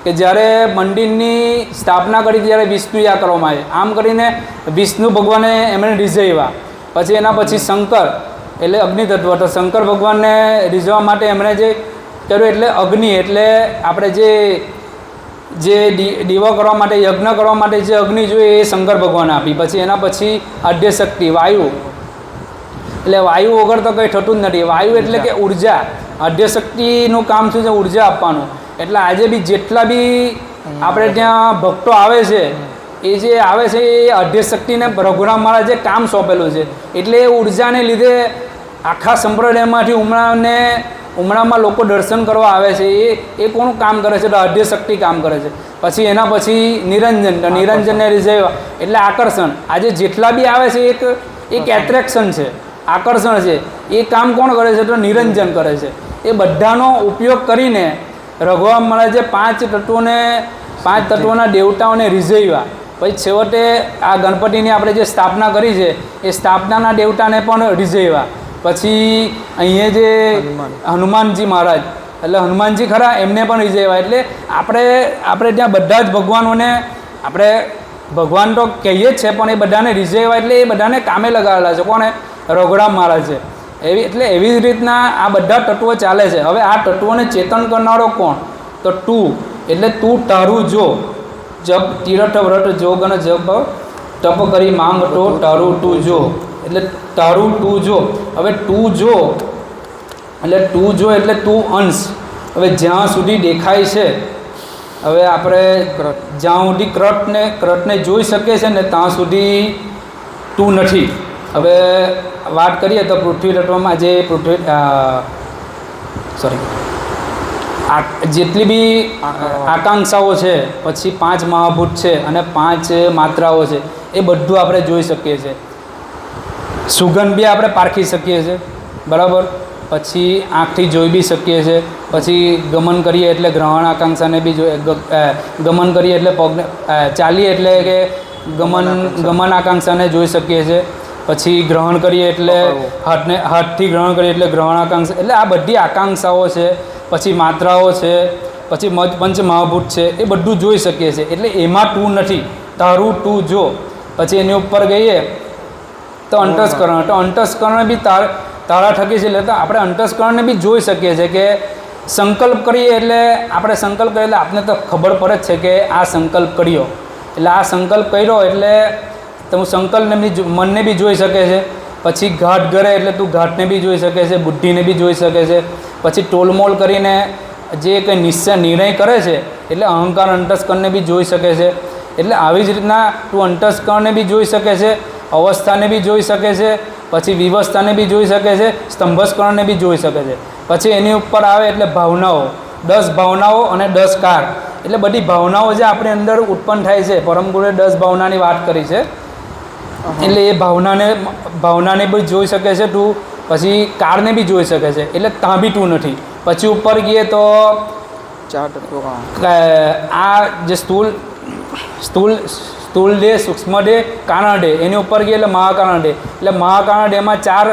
કે જ્યારે મંદિરની સ્થાપના કરી ત્યારે વિષ્ણુ યાગ કરવામાં આવે. આમ કરીને વિષ્ણુ ભગવાને એમણે રીઝવ્યા. પછી એના પછી શંકર એટલે અગ્નિ તત્વ, તો શંકર ભગવાનને રીઝવવા માટે એમણે જે કર્યું એટલે અગ્નિ, એટલે આપણે જે દીવો કરવા માટે, યજ્ઞ કરવા માટે જે અગ્નિ જોઈએ એ શંકર ભગવાને આપી. પછી એના પછી આદ્યશક્તિ વાયુ, એટલે વાયુ વગર તો કંઈ થતું જ નથી. વાયુ એટલે કે ઉર્જા. આદ્યશક્તિનું કામ શું છે? ઉર્જા આપવાનું. એટલે આજે બી જેટલા બી આપણે ત્યાં ભક્તો આવે છે એ જે આવે છે એ આદ્યશક્તિને રઘુરામ મહારાજે કામ સોંપેલું છે. એટલે એ ઉર્જાને લીધે આખા સંપ્રદાયમાંથી ઉમરામાં લોકો દર્શન કરવા આવે છે. એ કોનું કામ કરે છે? તો આદ્યશક્તિ કામ કરે છે. પછી એના પછી નિરંજન, તો નિરંજનને રીઝવ્યા એટલે આકર્ષણ. આજે જેટલા બી આવે છે એક એટ્રેક્શન છે, આકર્ષણ છે. એ કામ કોણ કરે છે? તો નિરંજન કરે છે. એ બધાનો ઉપયોગ કરીને રઘુરામ મહારાજે 5 તત્વોના દેવતાઓને રીઝવ્યા. પછી છેવટે આ ગણપતિની આપણે જે સ્થાપના કરી છે એ સ્થાપનાના દેવતાને પણ રીઝવ્યા. પછી અહીંયા જે હનુમાનજી મહારાજ, એટલે હનુમાનજી ખરા, એમને પણ રીઝવ્યા. એટલે આપણે ત્યાં બધા જ ભગવાનોને આપણે ભગવાન તો કહીએ જ છે, પણ એ બધાને રીઝવ્યા એટલે એ બધાને કામે લગાવેલા છે. કોણે? રઘુરામ મહારાજે. એવી જ રીતના આ બધા તત્વો ચાલે છે. હવે આ તત્વોને ચેતન કરનારો કોણ? તો તું, એટલે તું તારું જો જપ તીરથ વ્રત જોગ અને જપ તપ કરી માંગ તો તારું તું જો, એટલે તારું તું જો. હવે તું જો એટલે તું અંશ. હવે જ્યાં સુધી દેખાય છે, હવે આપણે જ્યાં સુધી ક્રટને જોઈ શકીએ છીએ ને ત્યાં સુધી તું નથી. હવે વાત કરીએ તો પૃથ્વી તત્વમાં જે જેટલી બી આકાંક્ષાઓ છે, પછી 5 મહાભૂત છે અને 5 માત્રાઓ છે, એ બધું આપણે જોઈ શકીએ છીએ. સુગંધ બી આપણે પારખી શકીએ છીએ, બરાબર. પછી આંખથી જોઈ બી શકીએ છીએ. પછી ગમન કરીએ એટલે ગ્રહણ આકાંક્ષાને બી ગમન કરીએ એટલે પગને ચાલીએ એટલે કે ગમન આકાંક્ષાને જોઈ શકીએ છીએ. પછી ગ્રહણ કરીએ એટલે હાથથી ગ્રહણ કરીએ એટલે ગ્રહણ આકાંક્ષા, એટલે આ બધી આકાંક્ષાઓ છે. પછી માત્રાઓ છે, પછી પંચ મહાભૂત છે, એ બધું જોઈ શકીએ છીએ. એટલે એમાં તું નથી, તારું તું જો. પછી એની ઉપર ગઈએ તો અંતસ્કરણ, તો અંતસ્કરણ બી તારા થકી છે. એટલે આપણે અંતસ્કરણને બી જોઈ શકીએ છીએ કે સંકલ્પ કરીએ એટલે આપણે સંકલ્પ કરીએ એટલે આપણે તો ખબર પડે જ છે કે આ સંકલ્પ કર્યો. એટલે આ સંકલ્પ કર્યો એટલે તમે સંકલ્પને બી મનને બી જોઈ શકે છે. પછી ઘાટ ઘરે એટલે તું ઘાટને બી જોઈ શકે છે, બુદ્ધિને બી જોઈ શકે છે. પછી ટોલમોલ કરીને જે કંઈ નિર્ણય કરે છે એટલે અહંકાર અંતસ્કરણને બી જોઈ શકે છે. એટલે આવી જ રીતના તું અંતસ્કરણને બી જોઈ શકે છે, અવસ્થાને બી જોઈ શકે છે, પછી વિવસ્થાને બી જોઈ શકે છે, સ્તંભસ્કરણને બી જોઈ શકે છે. પછી એની ઉપર આવે એટલે ભાવનાઓ, 10 ભાવનાઓ અને 10 કાર. એટલે બધી ભાવનાઓ જે આપણી અંદર ઉત્પન્ન થાય છે, પરમ ગુરુએ 10 ભાવનાની વાત કરી છે. એટલે એ ભાવનાને બી જોઈ શકે છે તું. પછી કારને બી જોઈ શકે છે. એટલે ત્યાં બી તું નથી. પછી ઉપર ગઈએ તો 4 તત્વો આ જે સ્થૂળ દેહ, સૂક્ષ્મ દેહ, કારણ દેહ, એની ઉપર ગઈએ એટલે મહાકારણ દેહ. એટલે મહાકારણ દેહમાં 4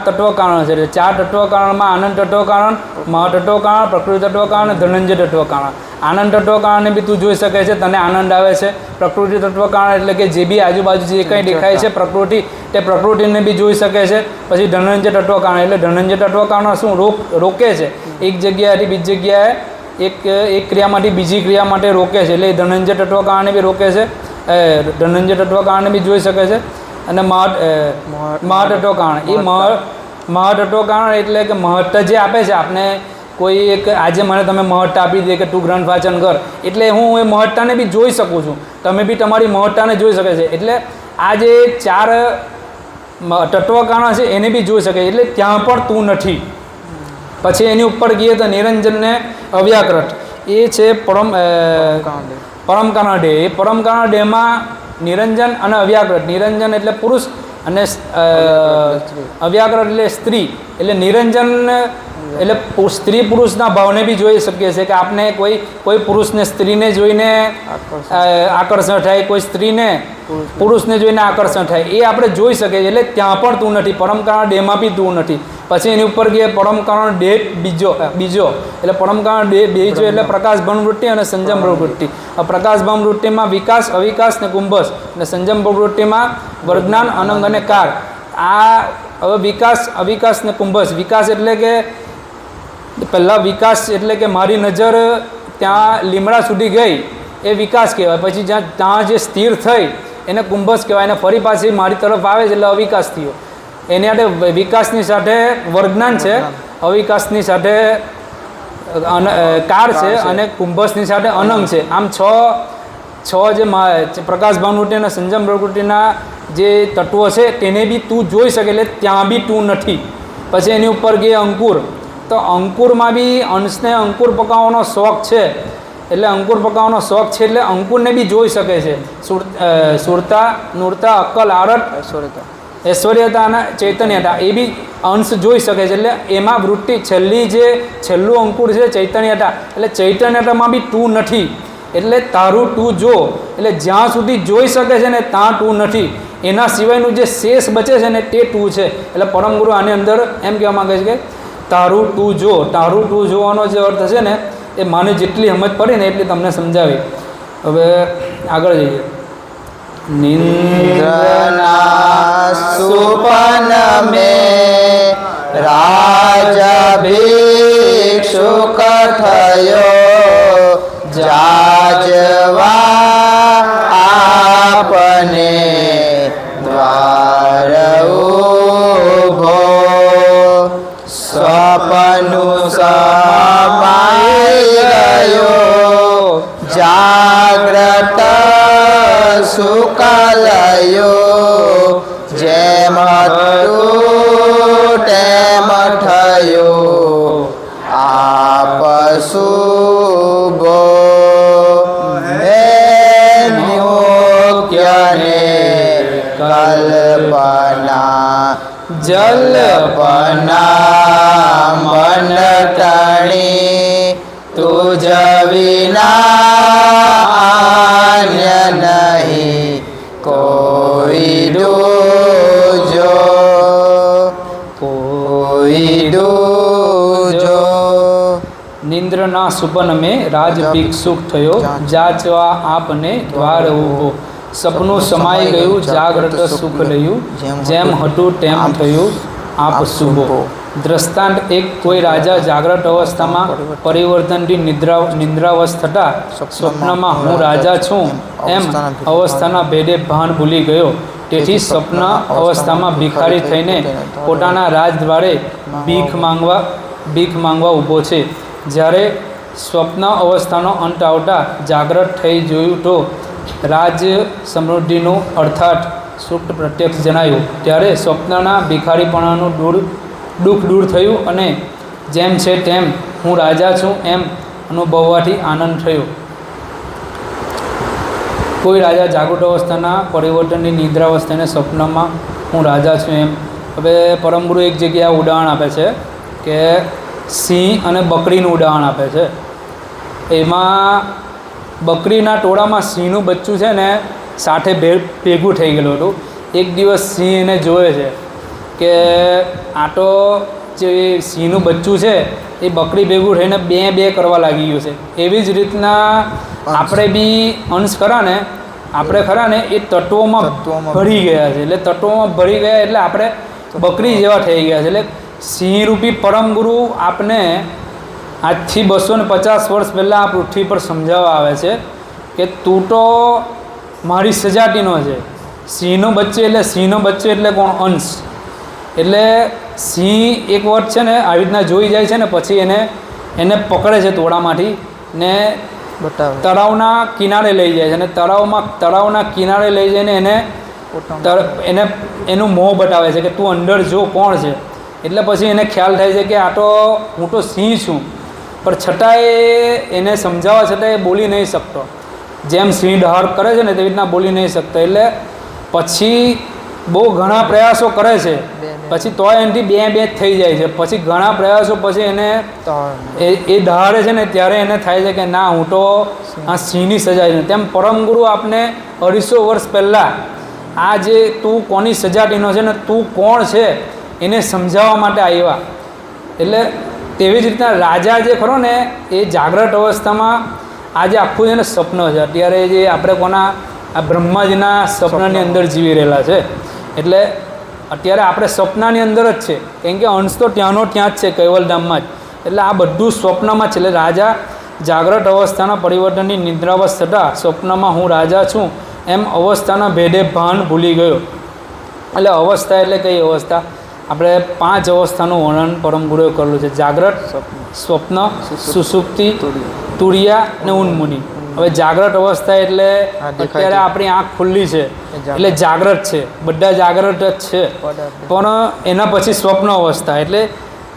તત્વ કારણ છે. એટલે 4 તત્વ કારણમાં આનંદ તત્વ કારણ, મહાતત્વ કારણ, પ્રકૃતિ તત્વ કારણ અને ધનંજય તત્વ કારણ. આનંદ તત્વ કારણને બી તું જોઈ શકે છે, તને આનંદ આવે છે. પ્રકૃતિ તત્વ કારણ એટલે કે જે બી આજુબાજુ જે કંઈ દેખાય છે પ્રકૃતિ, તે પ્રકૃતિને બી જોઈ શકે છે. પછી ધનંજય તત્વ કારણ એટલે ધનંજય તત્વ કારણ શું રોકે છે, એક જગ્યાએથી બીજી જગ્યાએ એક ક્રિયામાંથી બીજી ક્રિયા માટે રોકે છે. એટલે એ ધનંજય તત્વ કારણને બી રોકે છે. ધનંજય તત્વ કારણને બી જોઈ શકે છે. અને મહાતત્વ કારણ, એ મહાતત્વ કારણ એટલે કે મહત્વ જે આપે છે આપને. કોઈ એક આજે મને તમે મહત્તા આપી દે કે તું ગ્રંથ વાંચન કર, એટલે હું એ મહત્તાને બી જોઈ શકું છું. તમે બી તમારી મહત્તાને જોઈ શકે છે. એટલે આ જે 4 તત્વ કારણ છે એને બી જોઈ શકે. એટલે ત્યાં પણ તું નથી. પછી એની ઉપર ગઈએ તો નિરંજનને અવ્યાકૃત, એ છે પરમ કારણ દેહ. એ પરમ કારણ દેહમાં નિરંજન અને અવ્યાકૃત. નિરંજન એટલે પુરુષ અને અવ્યાકૃત એટલે સ્ત્રી. એટલે નિરંજન એટલે સ્ત્રી પુરુષના ભાવને બી જોઈ શકીએ છીએ કે આપણે કોઈ પુરુષને સ્ત્રીને જોઈને આકર્ષણ થાય, કોઈ સ્ત્રીને પુરુષને જોઈને આકર્ષણ થાય, એ આપણે જોઈ શકીએ છીએ. એટલે ત્યાં પણ તું નથી. પરમ કારણ દેહમાં બી તું નથી. પછી એની ઉપર ગઈએ પરમ કારણ દેહ બીજો. એટલે પરમ કારણ દેહ બીજો એટલે પ્રકાશ ભ્રમવૃત્તિ અને સંજમ ભ્રમવૃત્તિ. પ્રકાશ ભ્રમવૃત્તિમાં વિકાસ, અવિકાસ ને કુંભસ, અને સંજમ ભ્રમવૃત્તિમાં વર્જ્ઞાન, અનંગ અને કાર. આ હવે વિકાસ, અવિકાસ ને કુંભસ. વિકાસ એટલે કે પહેલાં વિકાસ એટલે કે મારી નજર ત્યાં લીમડા સુધી ગઈ, એ વિકાસ કહેવાય. પછી ત્યાં જે સ્થિર થઈ એને કુંભસ કહેવાય. અને ફરી પાછી મારી તરફ આવે છે એટલે અવિકાસ થયો. એની સાથે વિકાસની સાથે વર્જ્ઞાન છે, અવિકાસની સાથે કાર છે, અને કુંભસની સાથે અનંગ છે. આમ છ જે પ્રકાશ ભાવવૃત્તિ અને સંજમ પ્રકૃતિના જે તત્વો છે તેને બી તું જોઈ શકે. એટલે ત્યાં બી તું નથી. પછી એની ઉપર ગઈ અંકુર. તો અંકુરમાં બી અંશને અંકુર પકાવવાનો શોખ છે. એટલે અંકુર પકાવવાનો શોખ છે એટલે અંકુરને બી જોઈ શકે છે. સુરતા, નૂરતા, અક્કલ, આરત, ઐશ્વર્યતા અને ચૈતન્યતા, એ બી અંશ જોઈ શકે છે. એટલે એમાં વૃત્તિ છેલ્લું અંકુર છે ચૈતન્યતા. એટલે ચૈતન્યતામાં બી તું નથી. એટલે તારું તું જો. એટલે જ્યાં સુધી જોઈ શકે છે ને ત્યાં તું નથી. એના સિવાયનું જે શેષ બચે છે ને તે તું છે. એટલે પરમ ગુરુ આની અંદર એમ કહેવા માગે છે કે તારું તું જો. તારું તું જોવાનો જે અર્થ છે ને એ મને જેટલી સમજ પડી ને એટલી તમને સમજાવી. હવે આગળ જઈએ. નિંદ્રના સુપન મેં રાજભિક્ષુક થયો, જાજવા આપને દ્વાર ઉભો, સ્વપનું સમાઈ ગયો, જાગ્રત સુકલયો, જેમ હતું તેમ થયો, આપ શુભો હે નિયોગ્યને કલ્પના, જલ્પના મન તણી, તુજ વિના નહીં કોઈ દૂજો, કોઈ દૂજો. નિંદ્રના સુપન મેં રાજ ભિક્ષુક થયો, જાચવા આપને દ્વાર ઊભો, સપનું સમાઈ ગયું, જાગ્રત સુખ લયું, જેમ હતું તેમ થયું, આપ શુભો. દ્રષ્ટાંત 1. કોઈ રાજા જાગ્રત અવસ્થામાં પરિવર્તનથી નિદ્રાવસ્થ થતા સ્વપ્નમાં હું રાજા છું એમ અવસ્થાના ભેદે ભાન ભૂલી ગયો. તેથી સ્વપ્ન અવસ્થામાં ભિખારી થઈને પોતાના રાજદ્વારે ભીખ માંગવા ઊભો છે. જ્યારે સ્વપ્ન અવસ્થાનો અંત આવતા જાગ્રત થઈ જોયું તો રાજ સમૃદ્ધિનું અર્થાત સુખ પ્રત્યક્ષ જણાયું. ત્યારે સ્વપ્નના ભિખારીપણાનું દુઃખ દૂર થયું અને જેમ છે તેમ હું રાજા છું એમ અનુભવવાથી આનંદ થયો. કોઈ રાજા જાગૃત અવસ્થાના પરિવર્તનની નિદ્રાવસ્થાને સ્વપ્નમાં હું રાજા છું એમ. હવે પરમગુરુ એક જગ્યાએ ઉદાહરણ આપે છે કે સિંહ અને બકરીનું ઉદાહરણ આપે છે. એમાં બકરીના ટોળામાં સિંહનું બચ્ચું છે ને સાથે ભેગું થઈ ગયેલું હતું. એક દિવસ સિંહ એને જોવે છે કે આ તો જે સિંહનું બચ્ચું છે એ બકરી ભેગું થઈને બે કરવા લાગી ગયું છે. એવી જ રીતના આપણે બી અંશ ખરા ને એ તત્વોમાં ભળી ગયા છે. એટલે તત્વોમાં ભળી ગયા એટલે આપણે બકરી જેવા થઈ ગયા છે. એટલે સિંહરૂપી પરમગુરુ આપને આજથી 250 વર્ષ પહેલાં આ પૃથ્વી પર સમજાવવા આવે છે કે તું તો મારી સજાતીનો છે. સિંહનો બચ્ચો એટલે કોણ? અંશ. એટલે સિંહ એક વાર છે ને આવી રીતના જોઈ જાય છે ને પછી એને પકડે છે ટોળામાંથી ને તળાવના કિનારે લઈ જાય છે. અને તળાવના કિનારે લઈ જઈને એનું મોં બતાવે છે કે તું અંદર જો કોણ છે. એટલે પછી એને ખ્યાલ થાય છે કે આ તો હું તો સિંહ છું, પણ છતાંય એને સમજાવવા છતાંય બોલી નહીં શકતો. જેમ સિંહ ડહાર કરે છે ને તેવી રીતના બોલી નહીં શકતો. એટલે પછી બહુ ઘણા પ્રયાસો કરે છે, પછી તોય એનાથી બે થઈ જાય છે. પછી ઘણા પ્રયાસો પછી એને એ ડહારે છે ને ત્યારે એને થાય છે કે ના, હું તો આ સિંહની સજા છે. તેમ પરમગુરુ આપને 250 વર્ષ પહેલાં આ જે તું કોની સજાતીનો છે ને તું કોણ છે એને સમજાવવા માટે આવ્યા. એટલે તેવી જ રીતના રાજા જે ખરો ને એ જાગ્રત અવસ્થામાં આ જે આખું છે ને સ્વપ્ન છે. અત્યારે જે આપણે આ બ્રહ્માજીના સ્વપ્નની અંદર જીવી રહેલા છે. એટલે અત્યારે આપણે સ્વપ્નની અંદર જ છે, કેમ કે અંશ તો ત્યાં જ છે, કૈવલધામમાં જ. એટલે આ બધું સ્વપ્નમાં છે. એટલે રાજા જાગ્રત અવસ્થાના પરિવર્તનની નિદ્રાવસ્થ થતાં સ્વપ્નમાં હું રાજા છું એમ અવસ્થાના ભેદે ભાન ભૂલી ગયો. એટલે અવસ્થા એટલે કઈ અવસ્થા? આપણે 5 અવસ્થાનું વર્ણન પરમગુરુએ કરેલું છે: જાગ્રત, સ્વપ્ન, સુષુપ્તિ, તુરિયા અને ઉન્મુની. હવે જાગ્રત અવસ્થા એટલે અત્યારે આપણી આંખ ખુલ્લી છે એટલે જાગ્રત છે, બધા જાગ્રત જ છે. પણ એના પછી સ્વપ્ન અવસ્થા એટલે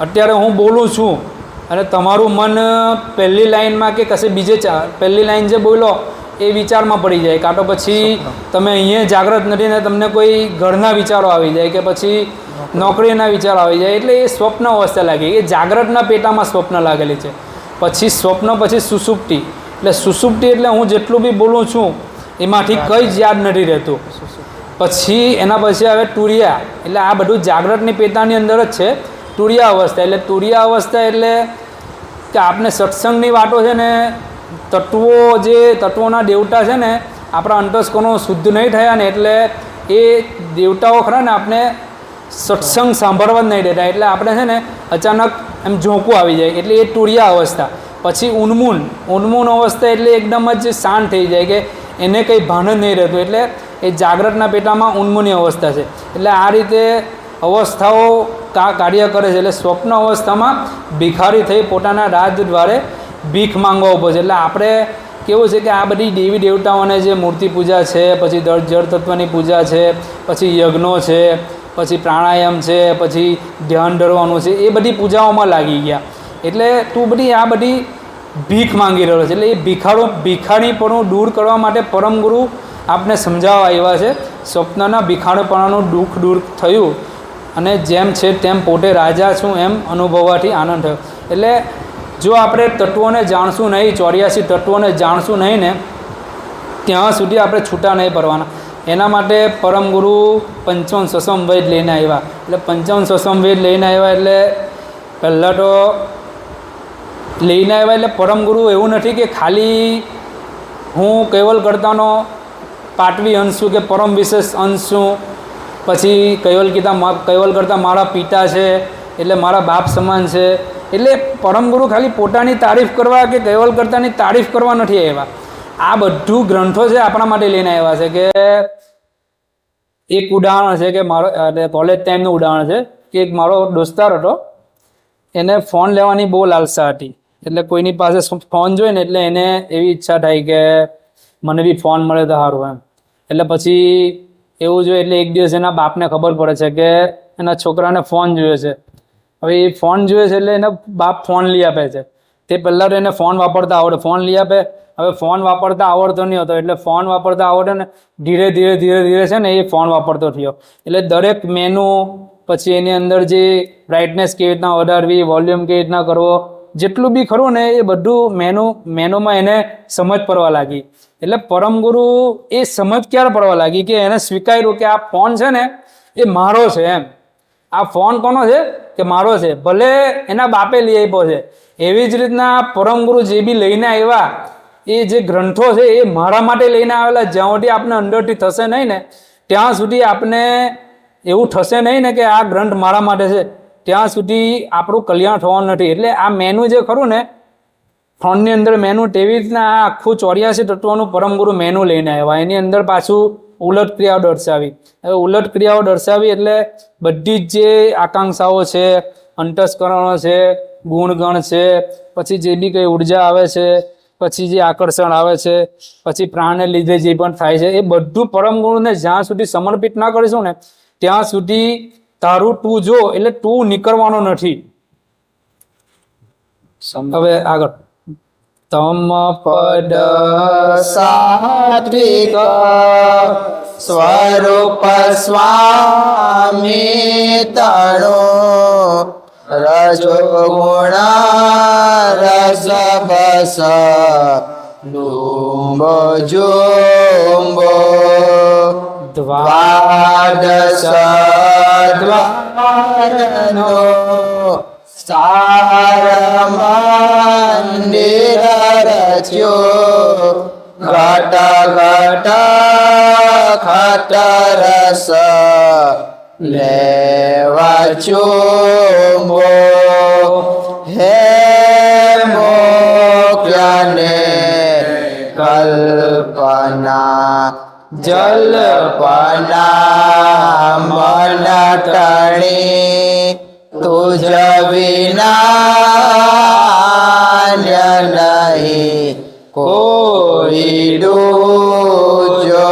અત્યારે હું બોલું છું અને તમારું મન પહેલી લાઈનમાં કે કશે બીજે પહેલી લાઈન જે બોલો એ વિચારમાં પડી જાય, કાં તો પછી તમે અહીંયા જાગ્રત નથી ને તમને કોઈ ઘરના વિચારો આવી જાય કે પછી નોકરીના વિચારો આવી જાય. એટલે એ સ્વપ્ન અવસ્થા લાગી. એ જાગ્રતના પેટામાં સ્વપ્ન લાગેલી છે. પછી સ્વપ્ન પછી સુષુપ્તિ. એટલે સુષુપ્તિ એટલે હું જેટલું બી બોલું છું એમાંથી કંઈ જ યાદ નથી રહેતું. પછી એના પછી આવે તુરિયા. એટલે આ બધું જાગ્રતની પેટાની અંદર જ છે. તુરિયા અવસ્થા એટલે કે આપણે સત્સંગની વાતો છે ને તત્વોના દેવતા છે ને આપણા અંતસ્કરણો શુદ્ધ નહીં થયા ને એટલે એ દેવતાઓ ખરા ને આપણે સત્સંગ સાંભળવા જ નહીં દેતા. એટલે આપણે છે ને અચાનક એમ ઝોંકું આવી જાય. એટલે એ તુરિયા અવસ્થા. પછી ઉન્મૂન અવસ્થા એટલે એકદમ જ શાંત થઈ જાય કે એને કંઈ ભાન જ નહીં રહેતું. એટલે એ જાગ્રતના પેટામાં ઉન્મૂની અવસ્થા છે. એટલે આ રીતે અવસ્થાઓ કાર્ય કરે છે. એટલે સ્વપ્ન અવસ્થામાં ભિખારી થઈ પોતાના રાજદ્વારે ભીખ માંગવા ઊભો છે. એટલે આપણે કેવું છે કે આ બધી દેવી દેવતાઓને જે મૂર્તિ પૂજા છે, પછી જળ તત્વની પૂજા છે, પછી યજ્ઞો છે, પછી પ્રાણાયામ છે, પછી ધ્યાન ધરવાનું છે, એ બધી પૂજાઓમાં લાગી ગયા. એટલે તું આ બધી ભીખ માંગી રહ્યો છે. એટલે એ ભિખારીપણું દૂર કરવા માટે પરમગુરુ આપને સમજાવવા આવ્યા છે. સ્વપ્નના ભિખારીપણાનું દુઃખ દૂર થયું અને જેમ છે તેમ પોતે રાજા છું એમ અનુભવવાથી આનંદ થયો. એટલે જો આપણે તત્વોને જાણશું નહીં, 84 તત્વોને જાણશું નહીં ને ત્યાં સુધી આપણે છૂટા નહીં પડવાના. એના માટે પરમગુરુ 55 સસમવેદ લઈને આવ્યા. એટલે 55 સસમવેદ લઈને આવ્યા એટલે પહેલાં તો લઈને આવ્યા એટલે પરમગુરુ એવું નથી કે ખાલી હું કૈવલ કરતાનો પાટવી અંશ છું કે પરમ વિશેષ અંશ છું પછી કૈવલ કરતાં મારા પિતા છે, એટલે મારા બાપ સમાન છે. એટલે પરમ ગુરુ ખાલી પોતાની તારીફ કરવા કે કૈવલ કરતાની તારીફ કરવા નથી આવ્યા. આ બધું ગ્રંથો છે આપણા માટે લઈને આવ્યા છે. કે એક ઉદાહરણ છે કે મારો કોલેજ ટાઈમનું ઉદાહરણ છે કે એક મારો દોસ્તાર હતો, એને ફોન લેવાની બહુ લાલસા હતી. એટલે કોઈની પાસે ફોન જોઈએ ને એટલે એને એવી ઈચ્છા થાય કે મને બી ફોન મળે તો સારું એમ. એટલે પછી એવું જોઈએ એટલે એક દિવસ એના બાપને ખબર પડે છે કે એના છોકરાને ફોન જોઈએ છે. હવે એ ફોન જોઈએ છે એટલે એને બાપ ફોન લઈ આપે છે. તે પહેલાં તો એને ફોન વાપરતા આવડે, ફોન લઈ આપે. હવે ફોન વાપરતા આવડતો નહીં હતો, એટલે ફોન વાપરતા આવડે ને ધીરે ધીરે છે ને એ ફોન વાપરતો થયો. એટલે દરેક મેનુ, પછી એની અંદર જે બ્રાઇટનેસ કેવી રીતના વધારવી, વોલ્યુમ કેવી રીતના કરવો, જેટલું બી ખરું ને એ બધું મેનુમાં એને સમજ પડવા લાગી. એટલે પરમ ગુરુ એ સમજ ક્યારે પડવા લાગી કે એને સ્વીકાર્યું કે આ ફોન છે ને એ મારો છે એમ. આ ફોન કોનો છે કે મારો છે, ભલે એના બાપે લઈ આપ્યો છે. એવી જ રીતના પરમ ગુરુ જે બી લઈને આવ્યા એ જે ગ્રંથો છે એ મારા માટે લઈને આવેલા. જ્યાં સુધી આપણે અંદરથી થશે નહીં ને ત્યાં સુધી આપણે એવું થશે નહીં ને કે આ ગ્રંથ મારા માટે છે, ત્યાં સુધી આપણું કલ્યાણ થવાનું નથી. એટલે આ મેનુ જે ખરું ને ફોનની અંદર મેનુ, તેવી રીતના આ આખું 84 તત્વોનું પરમ ગુરુ મેનુ લઈને આવ્યા. એની અંદર પાછું ઉલટ ક્રિયાઓ દર્શાવી. હવે ઉલટ ક્રિયાઓ દર્શાવી એટલે બધી જ જે આકાંક્ષાઓ છે, અંતસ્કરણો છે, ગુણગણ છે, પછી જે બી કંઈ ઉર્જા આવે છે, પછી જે આકર્ષણ આવે છે, પછી પ્રાણને લીધે જે પણ થાય છે, એ બધું પરમ ગુરુને જ્યાં સુધી સમર્પિત ના કરીશું ને ત્યાં સુધી તારું તું જો એટલે તું નીકળવાનો નથી. હવે આગળ તમ પદ સાત્વિક સ્વરૂપ સ્વામી તણો રજોગુણ રસબસ ડુંબો જુંબો દ્વાદશ દ્વારનો સાર મંદિર રચ્યો ઘટ ઘટ ખતરસ લેવા ચુંબો હે મોક્યાને કલ્પના જલ્પના મન તણી તુજ વિના નહીં કોઈ દૂજો.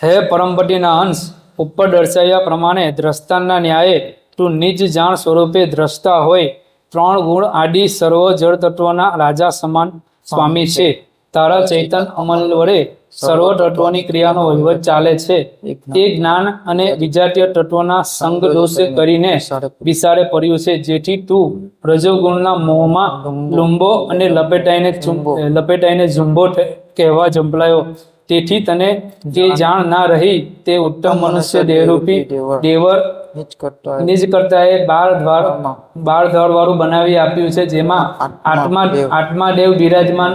હે પરમપતિના અંશ, ઉપર દર્શાવ્યા પ્રમાણે દ્રષ્ટાના ન્યાયે તું નિજ જાણ સ્વરૂપે દ્રષ્ટા હોય. 3 ગુણ આદિ સર્વ જળ તત્વના રાજા સમાન સ્વામી છે. તારા ચૈતન અમલ વડે સર્વ તત્વોની ક્રિયાનો વહીવટ ચાલે છે. એ જ્ઞાન અને વિજાતીય તત્વોના સંગ દોષે કરીને વિસારે પડ્યું છે, જેથી તું રજોગુણના મોહમાં લુંબો અને લપેટાઈને ઝુંબો કહેવા ઝંપલાયો. તેથી તને જે જાણ ના રહી તે ઉત્તમ મનુષ્ય દેહરૂપી દેવર નિજ કરતાએ 12 દ્વાર વાળું બનાવી આપ્યું છે, જેમાં આત્મા દેવ બિરાજમાન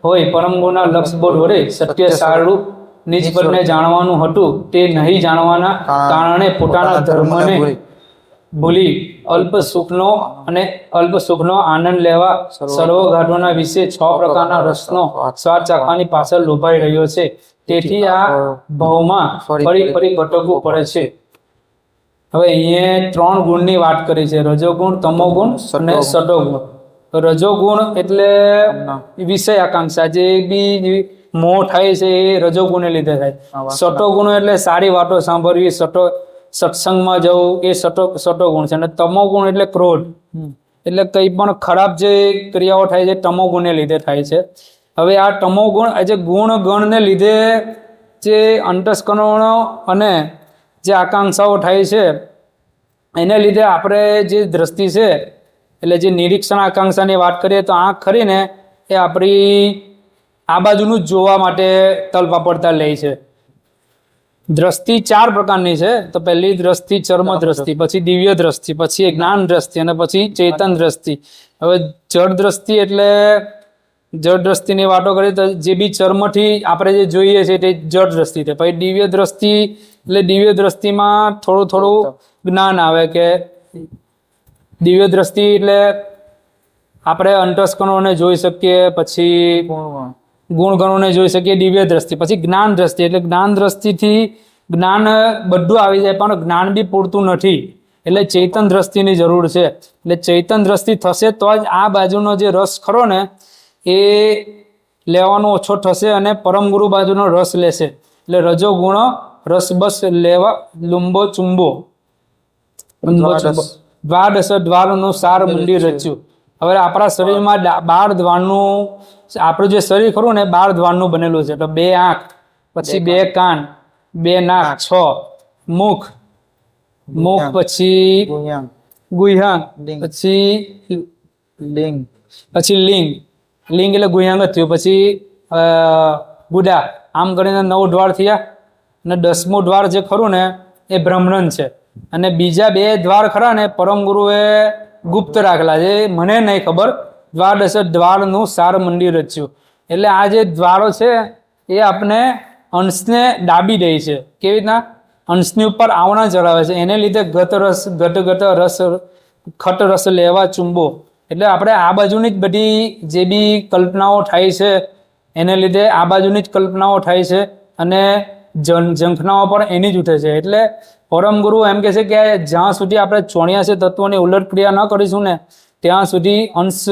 હોય. પરમ ગુણના લક્ષબોધ વડે સત્ય સારું નિજ પદને જાણવાનું હતું, તે નહીં જાણવાના કારણે પોતાના ધર્મને ભૂલી અલ્પ સુખનો આનંદ લેવા સર્વઘાટોના વિશે 6 પ્રકારના રસનો સ્વાદ ચાખવાની પાછળ લોભાઈ રહ્યો છે. તેથી આ ભાવમાં ફરી ભટકવું પડે છે. હવે અહીંયા 3 ગુણની વાત કરી છે, રજોગુણ, તમોગુણ અને સતોગુણ. રજોગુણ એટલે વિષય આકાંક્ષા, જે બી મોહ થાય છે એ રજોગુણને લીધે થાય. સતોગુણ એટલે સારી વાતો સાંભળવી, સત્સંગમાં જવું, એ સતોગુણ છે. અને તમોગુણ એટલે ક્રોધ, એટલે કંઈ પણ ખરાબ જે ક્રિયાઓ થાય છે તમોગુણને લીધે થાય છે. હવે આ તમોગુણ જે ગુણ ગણને લીધે જે અંતસ્કરણો અને જે આકાંક્ષાઓ થાય છે એને લીધે આપણે જે દ્રષ્ટિ છે, એટલે જે નિરીક્ષણ આકાંક્ષાની વાત કરીએ તો આંખ ખરીને એ આપણી આ બાજુનું જ જોવા માટે તલપાપડતા લે છે. દ્રષ્ટિ 4 પ્રકારની છે. તો પહેલી દ્રષ્ટિ ચર્મ દ્રષ્ટિ, પછી દિવ્ય દ્રષ્ટિ, પછી જ્ઞાન દ્રષ્ટિ અને પછી ચેતન દ્રષ્ટિ. હવે જળ દ્રષ્ટિ એટલે જળ દ્રષ્ટિની વાતો કરીએ તો જે બી ચર્મથી આપણે જે જોઈએ છે તે જળ દ્રષ્ટિ છે. પછી દિવ્ય દ્રષ્ટિ એટલે દિવ્ય દ્રષ્ટિમાં થોડું જ્ઞાન આવે કે દિવ્ય દ્રષ્ટિ એટલે આપણે અંતસ્કરણોને જોઈ શકીએ, પછી ગુણગણોને જોઈ શકીએ, દિવ્ય દ્રષ્ટિ. પછી જ્ઞાન દ્રષ્ટિ એટલે જ્ઞાન દ્રષ્ટિથી જ્ઞાન બધું આવી જાય, પણ જ્ઞાન બી પૂરતું નથી, એટલે ચૈતન દ્રષ્ટિની જરૂર છે. એટલે ચૈતન દ્રષ્ટિ થશે તો જ આ બાજુનો જે રસ ખરો ને એ લેવાનો ઓછો થશે અને પરમ ગુરુ બાજુનો રસ લેશે. એટલે રજો ગુણ રસ બસ લેવા લુંબો ચુંબો દ્વાદશ દ્વારનું સાર મંદિર રચ્યું. હવે આપણા શરીરમાં 12 દ્વારનું આપણું જે શરીર ખરું ને 12 દ્વારનું બનેલું છે. તો 2 આંખ, પછી 2 કાન, 2 નાક, 6 મુખ, પછી ગુહ્યાંગ, પછી લિંગ એટલે ગુહ્યાંગ જ થયું. પછી ગુડા, આમ કરીને 9 દ્વાર થયા. અને 10મું દ્વાર જે ખરું ને એ બ્રહ્મણ છે. અને બીજા 2 દ્વાર ખરા ને પરમ ગુરુએ ગુપ્ત રાખેલા છે, મને નહીં ખબર. દ્વાદશ દ્વારનું સાર મંદિર રચ્યું. એટલે આ જે દ્વારો છે એ આપણે અંશને ડાબી દે છે. કેવી રીતના? અંશની ઉપર આવરણ ચડાવે છે. એને લીધે ગત રસ ખટ રસ લેવા ચુંબો. એટલે આપણે આ બાજુની જ બધી જે બી કલ્પનાઓ થાય છે એને લીધે આ બાજુની જ કલ્પનાઓ થાય છે અને ઝંખનાઓ પણ એની જ ઉઠે છે. એટલે પરમ ગુરુ એમ કહે છે કે જ્યાં સુધી આપણે 84 તત્વોની ઉલટ ક્રિયા ન કરીશું ને ત્યાં સુધી અંશ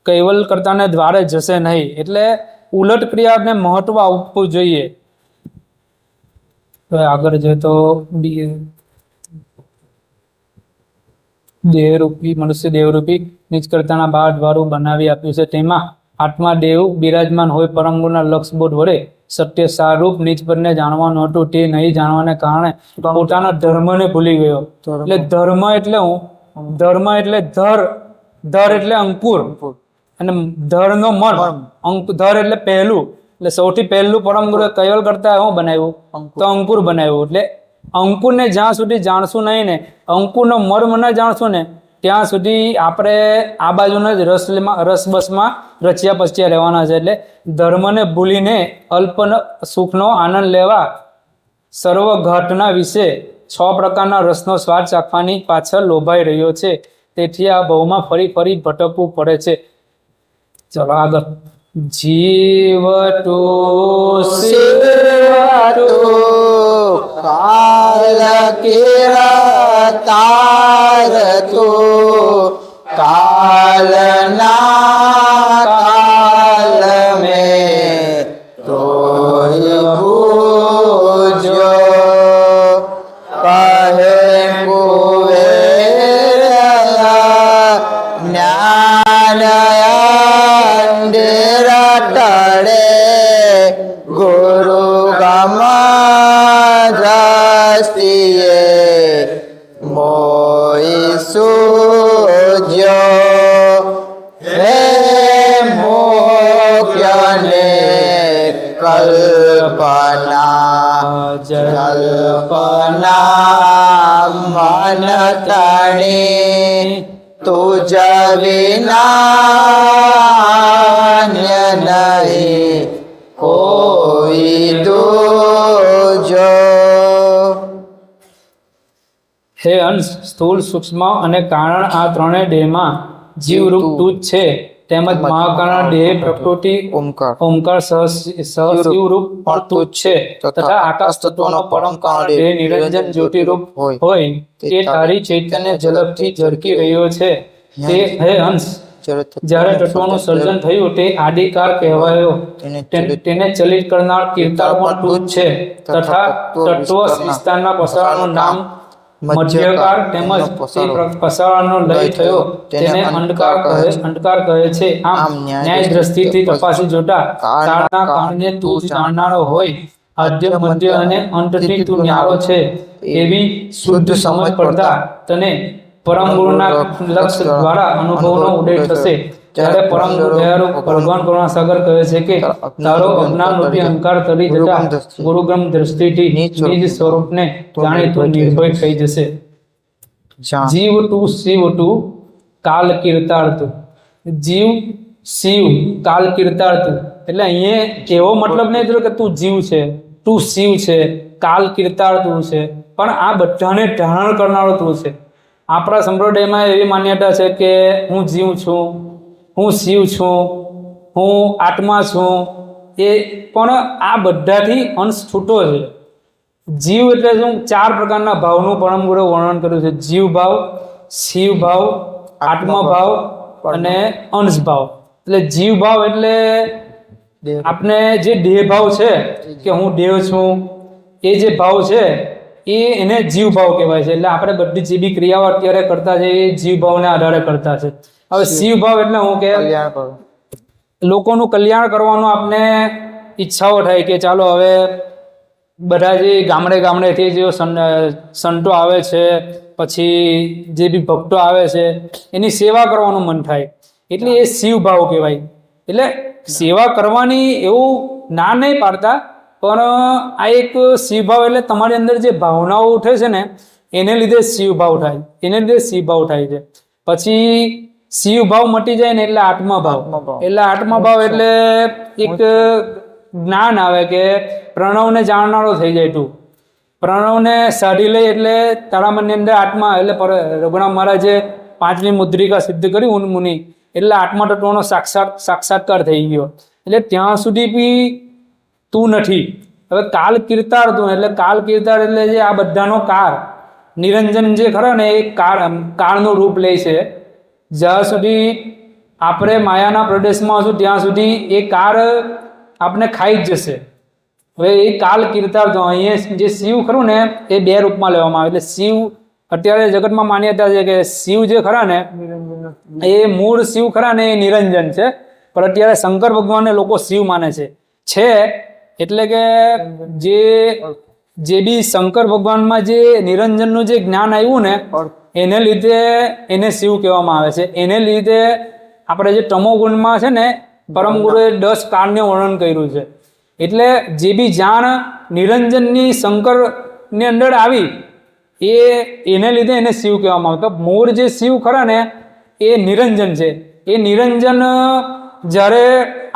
કૈવલ કરતાને દ્વારે જશે નહીં. એટલે ઉલટ ક્રિયાને મહત્વ આપવું જોઈએ. તો આગળ જોઈએ તો દેહરૂપી મનુષ્ય દેવરૂપી નીચ કરતાના 12 દ્વારો બનાવી આપ્યું છે. તેમાં આત્મા દેવ બિરાજમાન હોય પરમ ગુરુના લક્ષબોધ વડે સત્ય સારરૂપ નીચ પરને જાણવાનું હતું, તે નહીં જાણવાને કારણે પોતાના ધર્મને ભૂલી ગયો. એટલે ધર્મ એટલે હું ધર્મ એટલે ધર એટલે અંકુર અને ધરનો મન. ધર એટલે પહેલું, એટલે સૌથી પહેલું પરમ ગુરુએ કૈવલ કરતા હું બનાવ્યું તો અંકુર બનાવ્યું. એટલે અંકુરને જ્યાં સુધી જાણશું નહીં ને, અંકુરનો મર્મ ન જાણશું ને ત્યાં સુધી આપણે આ બાજુના જ રસબસમાં રચ્યા પચ્યા રહેવાના છે. એટલે ધર્મને ભૂલીને અલ્પ સુખનો આનંદ લેવા સર્વ ઘટના વિશે 6 પ્રકારના રસનો સ્વાદ ચાખવાની પાછળ લોભાઈ રહ્યો છે. તેથી આ ભવમાં ફરી ભટકવું પડે છે. ચલો આગળ. જીવતો કાલ કેરા તાર તો કાલના કાલ મેં તો ભૂજો કહે કુવેરા જ્ઞાન અંધેરા ટળે ગુરુ ગમા દ્રષ્ટિએ મોઈ સૂજો હે મોક્યને કલ્પના મન તણી તુજ વિના નહીં કોઈ દૂજો. હે અંશ, સ્થૂળ સૂક્ષ્મ અને કારણ આ ત્રણેય દેહમાં જીવરૂપ તું જ છે. તેમજ મહાકારણ દેહ પ્રકૃતિ ઓમકાર સહશિવરૂપ પણ તું જ છે. તથા આકાશ તત્વનો પરમ કારણ દેહ નિરંજન જ્યોતિરૂપ હોય તે તારી ચૈતન્ય ઝલકથી ઝળકી રહ્યો છે. તે હે અંશ, જ્યારે તત્વોનું સર્જન થયું તે આદિકાર કહેવાયો. તેને ચલિત કરનાર કીર્તાર પણ તું જ છે. તથા તત્વ વિસ્તારના પસારાનું નામ મધ્યકાર તેમજ તે પસારાનો લય થયો તેને અંધકાર કહે છે. આમ ન્યાય દ્રષ્ટિથી તપાસી જોતા કાળના કારણે તું જાણનારો હોય, આદ્ય મધ્ય અને અંતથી તું ન્યારો છે એવી શુદ્ધ સમજ પડતા તને પરમ ગુરુના લક્ષ દ્વારા અનુભવનો ઉદય થશે. ત્યારે પરમ ગુરુ દયાળુ ભગવાન કરુણાસાગર કહે છે કે તારો અજ્ઞાન રૂપી અહંકાર તરી જતા ગુરુગ્રમ દ્રષ્ટિથી નિજ સ્વરૂપને જાણી તું નિર્ભય થઈ જશે. જીવ તું શિવ તું કાલ કીર્તાર્થ. જીવ શિવ કાલ કીર્તાર્થું, એટલે અહીંયા એવો મતલબ નહીં થયો કે તું જીવ છે, તું શિવ છે, કાલ કીર્તાર્થું છે, પણ આ બધાને ધારણ કરનારો તું છે. આપણા સંપ્રદાયમાં એવી માન્યતા છે કે હું જીવ છું, હું શિવ છું, હું આત્મા છું, એ પણ આ બધાથી અંશ છૂટો છે. જીવ એટલે શું? 4 પ્રકારના ભાવનું પરમ ગુરુએ વર્ણન કર્યું છે: જીવ ભાવ, શિવ ભાવ, આત્મા ભાવ અને અંશ ભાવ. એટલે જીવ ભાવ એટલે આપણે જે દેહ ભાવ છે કે હું દેહ છું, એ જે ભાવ છે એને જીવ ભાવ કહેવાય છે. એટલે આપણે બધી જે બી ક્રિયાઓ અત્યારે કરતા છે એ જીવ ભાવને આધારે કરતા છે. હવે શિવ ભાવ એટલે હું કે કલ્યાણ કરો. લોકોનું કલ્યાણ કરવાનું આપણે ઈચ્છાઓ થાય કે ચાલો હવે બધા જે ગામડેથી જે સંતો આવે છે, પછી જે બી ભક્તો આવે છે, એની સેવા કરવાનું મન થાય, એટલે એ શિવ ભાવ કહેવાય. એટલે સેવા કરવાની એવું ના નહીં પાડતા, પણ આ એક શિવ ભાવ એટલે તમારી અંદર જે ભાવનાઓ ઉઠે છે ને એને લીધે શિવ ભાવ થાય, એને લીધે શિવ ભાવ થાય છે. પછી શિવ ભાવ મટી જાય ને એટલે આત્મા ભાવ. એટલે આત્મા ભાવ એટલે એક જ્ઞાન આવે કે પ્રણવને જાણનારો થઈ જાય તું. પ્રણવને સાધી લઈ એટલે તારા મનની અંદર આત્મા, એટલે રઘુનાથ મહારાજે 5મી મુદ્રિકા સિદ્ધ કરી મુનિ, એટલે આત્મા તત્વનો સાક્ષાત્કાર થઈ ગયો. એટલે ત્યાં સુધી બી તું નથી. હવે કાલ કીર્તાર્થું, એટલે કાલ કીર્તાર એટલે જે આ બધાનો કાર નિરંજન જે ખરા ને એ કાળનું રૂપ લે છે. જ્યાં સુધી આપણે માયાના પ્રદેશમાં હશું ત્યાં સુધી એ કાર આપણે ખાઈ જ જશે. હવે એ કાલ કીર્તાર્થું, અહીંયા જે શિવ ખરું ને એ 2 રૂપમાં લેવામાં આવે. એટલે શિવ અત્યારે જગતમાં માન્યતા છે કે શિવ જે ખરા ને એ મૂળ શિવ ખરા ને એ નિરંજન છે, પણ અત્યારે શંકર ભગવાનને લોકો શિવ માને છે. એટલે કે જે બી શંકર ભગવાનમાં જે નિરંજનનું જે જ્ઞાન આવ્યું ને એને લીધે એને શિવ કહેવામાં આવે છે. એને લીધે આપણે જે તમોગુણમાં છે ને પરમ ગુરુએ 10 કાળને વર્ણન કર્યું છે. એટલે જે બી જાણ નિરંજનની શંકરની અંદર આવી એને લીધે એને શિવ કહેવામાં આવે. તો મૂળ જે શિવ ખરા ને એ નિરંજન છે. એ નિરંજન જ્યારે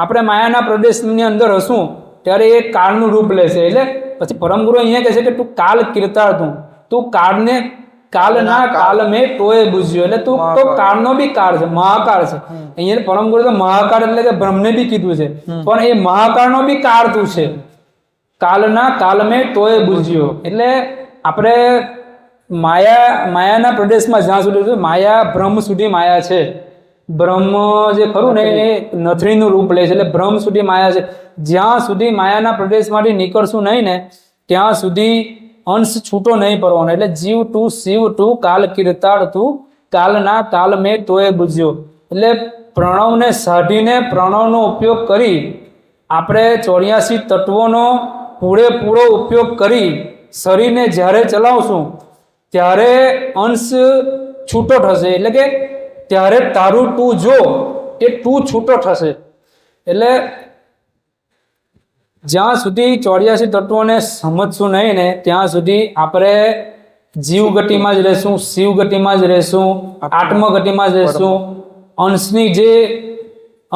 આપણે માયાના પ્રદેશની અંદર હશું ત્યારે એ કાળનું રૂપ લેશે. એટલે પછી પરમ ગુરુ અહીંયા કહે છે કે તું કાલ કીર્તાર્થું, તું કાળને કાલના કાલ મેં તોય બુઝ્યો. એટલે તું તો કાળનો બી કાળ છે, મહાકાળ છે. અહીંયા પરમ ગુરુ તો મહાકાળ એટલે કે બ્રહ્મને બી કીધું છે, પણ એ મહાકાળનો બી કાળ તું છે. કાલના કાલ મેં તોય બુઝ્યો. એટલે આપણે માયાના પ્રદેશમાં જ્યાં સુધી માયા બ્રહ્મ સુધી માયા છે. બ્રહ્મ જે ખરું ને એ નથરીનું રૂપ લે છે. એટલે બ્રહ્મ સુધી માયા છે. જ્યાં સુધી માયાના પ્રદેશમાંથી નીકળશું નહીં ને ત્યાં સુધી અંશ છૂટો નહીં પડવાનો. એટલે જીવ તું શિવ તું કાલ કીર્તાર તું કાલના કાલ મેં તોય બુઝ્યો. એટલે પ્રણવને સાધીને પ્રણવનો ઉપયોગ કરી આપણે 84 તત્વોનો પૂરેપૂરો ઉપયોગ કરી શરીરને જ્યારે ચલાવશું ત્યારે અંશ છૂટો થશે. એટલે કે ત્યારે તારું તું જો એ તું છૂટો થશે. એટલે જ્યાં સુધી 84 તત્વોને સમજશું નહીં ને ત્યાં સુધી આપણે જીવ ગતિમાં જ રહેશું, શિવ ગતિમાં જ રહેશું, આત્મગતિમાં જ રહેશું. અંશની જે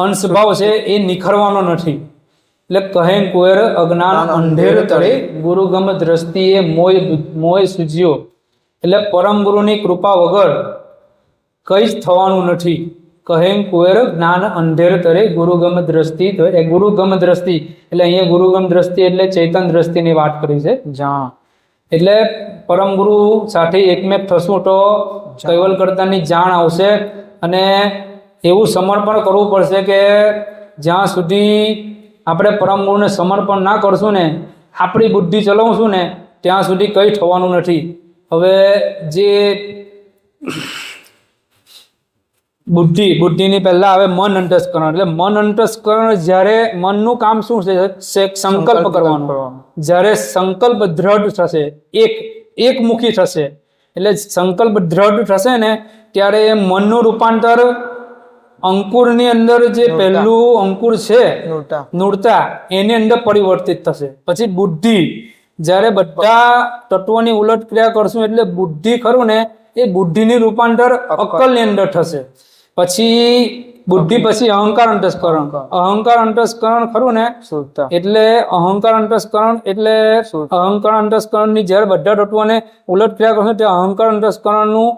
અંશભાવ છે એ નિખરવાનો નથી. એટલે કહે કુંવર અજ્ઞાન અંધેર તળે ગુરુગમ દ્રષ્ટિએ મોય સૂજ્યો. એટલે પરમ ગુરુની કૃપા વગર કંઈ જ થવાનું નથી. કહે કુંવર જ્ઞાન અંધેર તરે ગુરુગમ દ્રષ્ટિ. ગુરુગમ દ્રષ્ટિ એટલે અહીંયા ગુરુગમ દ્રષ્ટિ એટલે ચૈતન દ્રષ્ટિની વાત કરી છે. એટલે પરમ ગુરુ સાથે એકમેક થશું તો કૈવલ કરતાની જાણ આવશે. અને એવું સમર્પણ કરવું પડશે કે જ્યાં સુધી આપણે પરમ ગુરુને સમર્પણ ના કરશું ને આપણી બુદ્ધિ ચલાવશું ને ત્યાં સુધી કંઈ થવાનું નથી. હવે જે બુદ્ધિની પહેલા આવે મન અંતસ્કરણ. એટલે મન અંતસ્કરણ જ્યારે મનનું કામ શું છે? સંકલ્પ કરવાનો. જ્યારે સંકલ્પ દ્રઢ થશે, એકમુખી થશે, એટલે સંકલ્પ દ્રઢ થશે ને ત્યારે મનનું રૂપાંતર અંકુરની અંદર જે પહેલું અંકુર છે નૂરતા એની અંદર પરિવર્તિત થશે. પછી બુદ્ધિ, જ્યારે બધા તત્વોની ઉલટ ક્રિયા કરશું એટલે બુદ્ધિ ખરું ને એ બુદ્ધિની રૂપાંતર અક્કલની અંદર થશે. પછી બુદ્ધિ પછી અહંકાર અંતસ્કરણ. અહંકાર અંતસ્કરણ ખરું ને, સુરતા એટલે અહંકાર અંતસ્કરણ એટલે અહંકાર અંતસ્કરણની જ્યારે બધા તત્વોને ઉલટ ક્રિયા કરશે તે અહંકાર અંતસ્કરણનું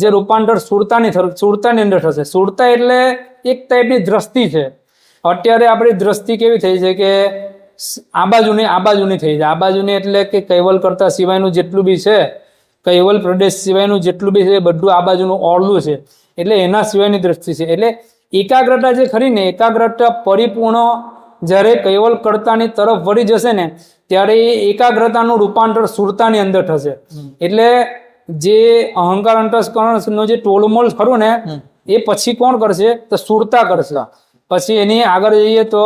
જે રૂપાંતર સુરતાની અંદર થશે. સુરતા એટલે એક ટાઈપની દ્રષ્ટિ છે. અત્યારે આપણી દ્રષ્ટિ કેવી થઈ છે કે આ બાજુની થઈ છે. આ બાજુની એટલે કે કૈવલ કરતા સિવાયનું જેટલું બી છે, કૈવલ પ્રદેશ સિવાયનું જેટલું બી છે એ બધું આ બાજુનું ઓરલું છે. એટલે એના સિવાયની દ્રષ્ટિ છે. એટલે એકાગ્રતા જે ખરી ને, એકાગ્રતા પરિપૂર્ણ જ્યારે કૈવલ કર્તાની તરફ વળી જશે ને ત્યારે એ એકાગ્રતાનું રૂપાંતર સુરતાની અંદર થશે. એટલે જે અહંકાર અંતસ્કરણનો જે ટોલમોલ ખરું ને એ પછી કોણ કરશે તો સુરતા કરશે. પછી એની આગળ જઈએ તો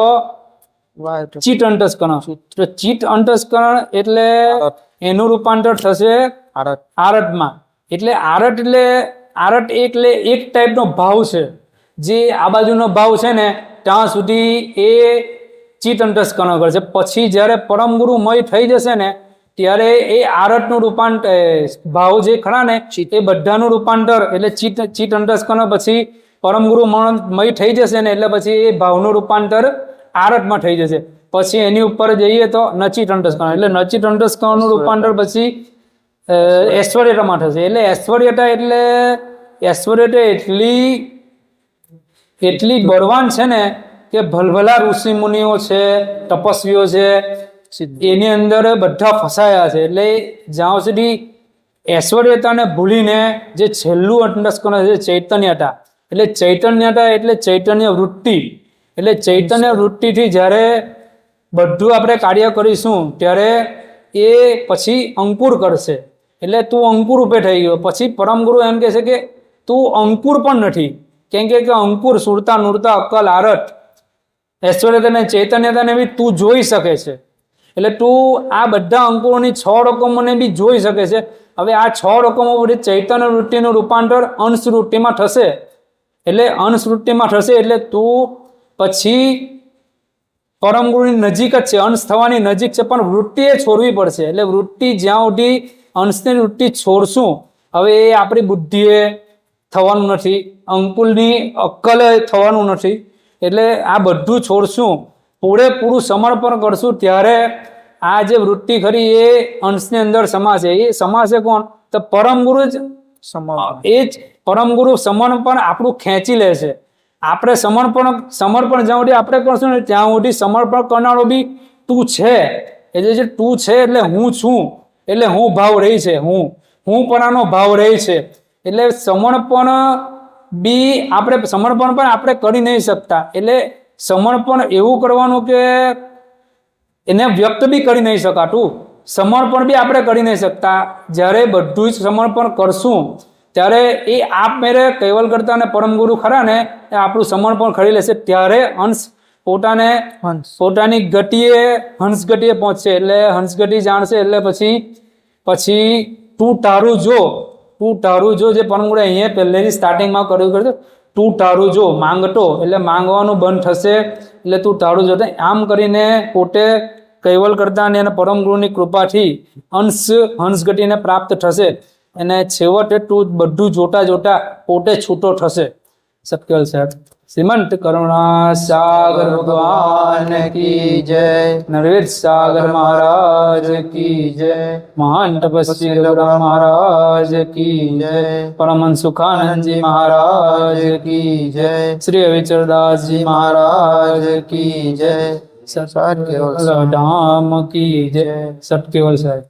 ચિત્ત અંતસ્કરણ. તો ચિત્ત અંતસ્કરણ એટલે એનું રૂપાંતર થશે આરટમાં. એટલે આરટ એટલે એક ટાઈપનો ભાવ છે. જે આ બાજુનો ભાવ છે ને ત્યાં સુધી એ ચિત્ત અંતસ્કરણ કરશે. પછી જ્યારે પરમ ગુરુ મય થઈ જશે ને ત્યારે એ આરટનું રૂપાંતર ભાવ જે ખરા ને એ બધાનું રૂપાંતર એટલે ચિત્ત અંતસ્કરણ પછી પરમ ગુરુ મય થઈ જશે ને એટલે પછી એ ભાવનું રૂપાંતર આરટમાં થઈ જશે. પછી એની ઉપર જઈએ તો નચિત અંતસ્કરણ. એટલે નચિત અંતસ્કરણનું રૂપાંતર પછી ઐશ્વર્યતામાં થશે. એટલે ઐશ્વર્યતા એટલી બળવાન છે ને કે ભલભલા ઋષિ મુનિઓ છે, તપસ્વીઓ છે, એની અંદર બધા ફસાયા છે. એટલે જ્યાં સુધી ઐશ્વર્યતાને ભૂલીને જે છેલ્લું અંતસ્કરણ છે ચૈતન્યતા. એટલે ચૈતન્યતા એટલે ચૈતન્ય વૃત્તિ. એટલે ચૈતન્ય વૃત્તિથી જ્યારે બધું આપણે કાર્ય કરીશું ત્યારે એ પછી અંકુર કરશે. એટલે તું અંકુર રૂપે થઈ ગયો. પછી પરમ ગુરુ એમ કહે છે કે તું અંકુર પણ નથી. કેમ કે અંકુર સુરતા નૂરતા અક્કલ આરટ ઐશ્વર્યતાને ચૈતન્યતાને બી તું જોઈ શકે છે. એટલે તું આ બધા અંકુરોની 6 રકમોને બી જોઈ શકે છે. હવે આ 6 રકમો બધી ચૈતન્ય વૃત્તિનું રૂપાંતર અંશ વૃત્તિમાં થશે. એટલે અંશ વૃત્તિમાં થશે એટલે તું પછી પરમ ગુરુની નજીક જ છે, અંશ થવાની નજીક છે, પણ વૃત્તિ એ છોડવી પડશે. એટલે વૃત્તિ જ્યાં સુધી અંશની વૃત્તિ છોડશું, હવે એ આપણી બુદ્ધિએ થવાનું નથી, અંકુલની અક્કલે થવાનું નથી. એટલે આ બધું છોડશું, પૂરેપૂરું સમર્પણ કરશું ત્યારે આ જે વૃત્તિ ખરી એ અંશની અંદર સમાશે. એ સમાશે કોણ તો પરમ ગુરુ જ. એ જ પરમ ગુરુ સમર્પણ આપણું ખેંચી લે છે. આપણે સમર્પણ જ્યાં સુધી આપણે કરશું ને ત્યાં સુધી સમર્પણ કરનારો બી તું છે. એટલે જે તું છે એટલે હું છું, એટલે હું ભાવ રહી છે, હું પરાનો ભાવ રહી છે. એટલે સમર્પણ પણ આપણે કરી નહીં શકતા. એટલે સમર્પણ એવું કરવાનું કે એને વ્યક્ત બી કરી નહીં શકાતું. સમર્પણ બી આપણે કરી નહીં શકતા. જ્યારે બધું જ સમર્પણ કરશું ત્યારે એ આપમેળે કૈવલ કરતા અને પરમ ગુરુ ખરા ને એ આપણું સમર્પણ કરી લેશે. ત્યારે અંશ પોતાની ગતિએ હંસ ગતિએ પહોંચશે. એટલે હંસ ગતિ જાણશે. એટલે પછી તું તારું જો જે પરમ ગુરુ અહીંયા પહેલેથી સ્ટાર્ટિંગમાં કર્યું તું તારું જો માંગતો એટલે માંગવાનું બંધ થશે. એટલે તું તારું જો આમ કરીને પોતે કૈવલ કરતા અને પરમ ગુરુની કૃપાથી હંસ ગતિને પ્રાપ્ત થશે. અને છેવટે તું બધું જોતા પોતે છૂટો થશે. સત્કેવલ સાહેબ શ્રીમંત કરુણા સાગર ભગવાન કી જય. નરવેદ સાગર મહારાજ કી જય. મહાન તપસ્વી ગૌરા મહારાજ કી જય. પરમહંસ સુખાનંદજી મહારાજ કી જય. શ્રી અવિચરદાસજી મહારાજ કી જય. સત્કેવલ ધામ કી જય. સત્કેવલ સાહેબ.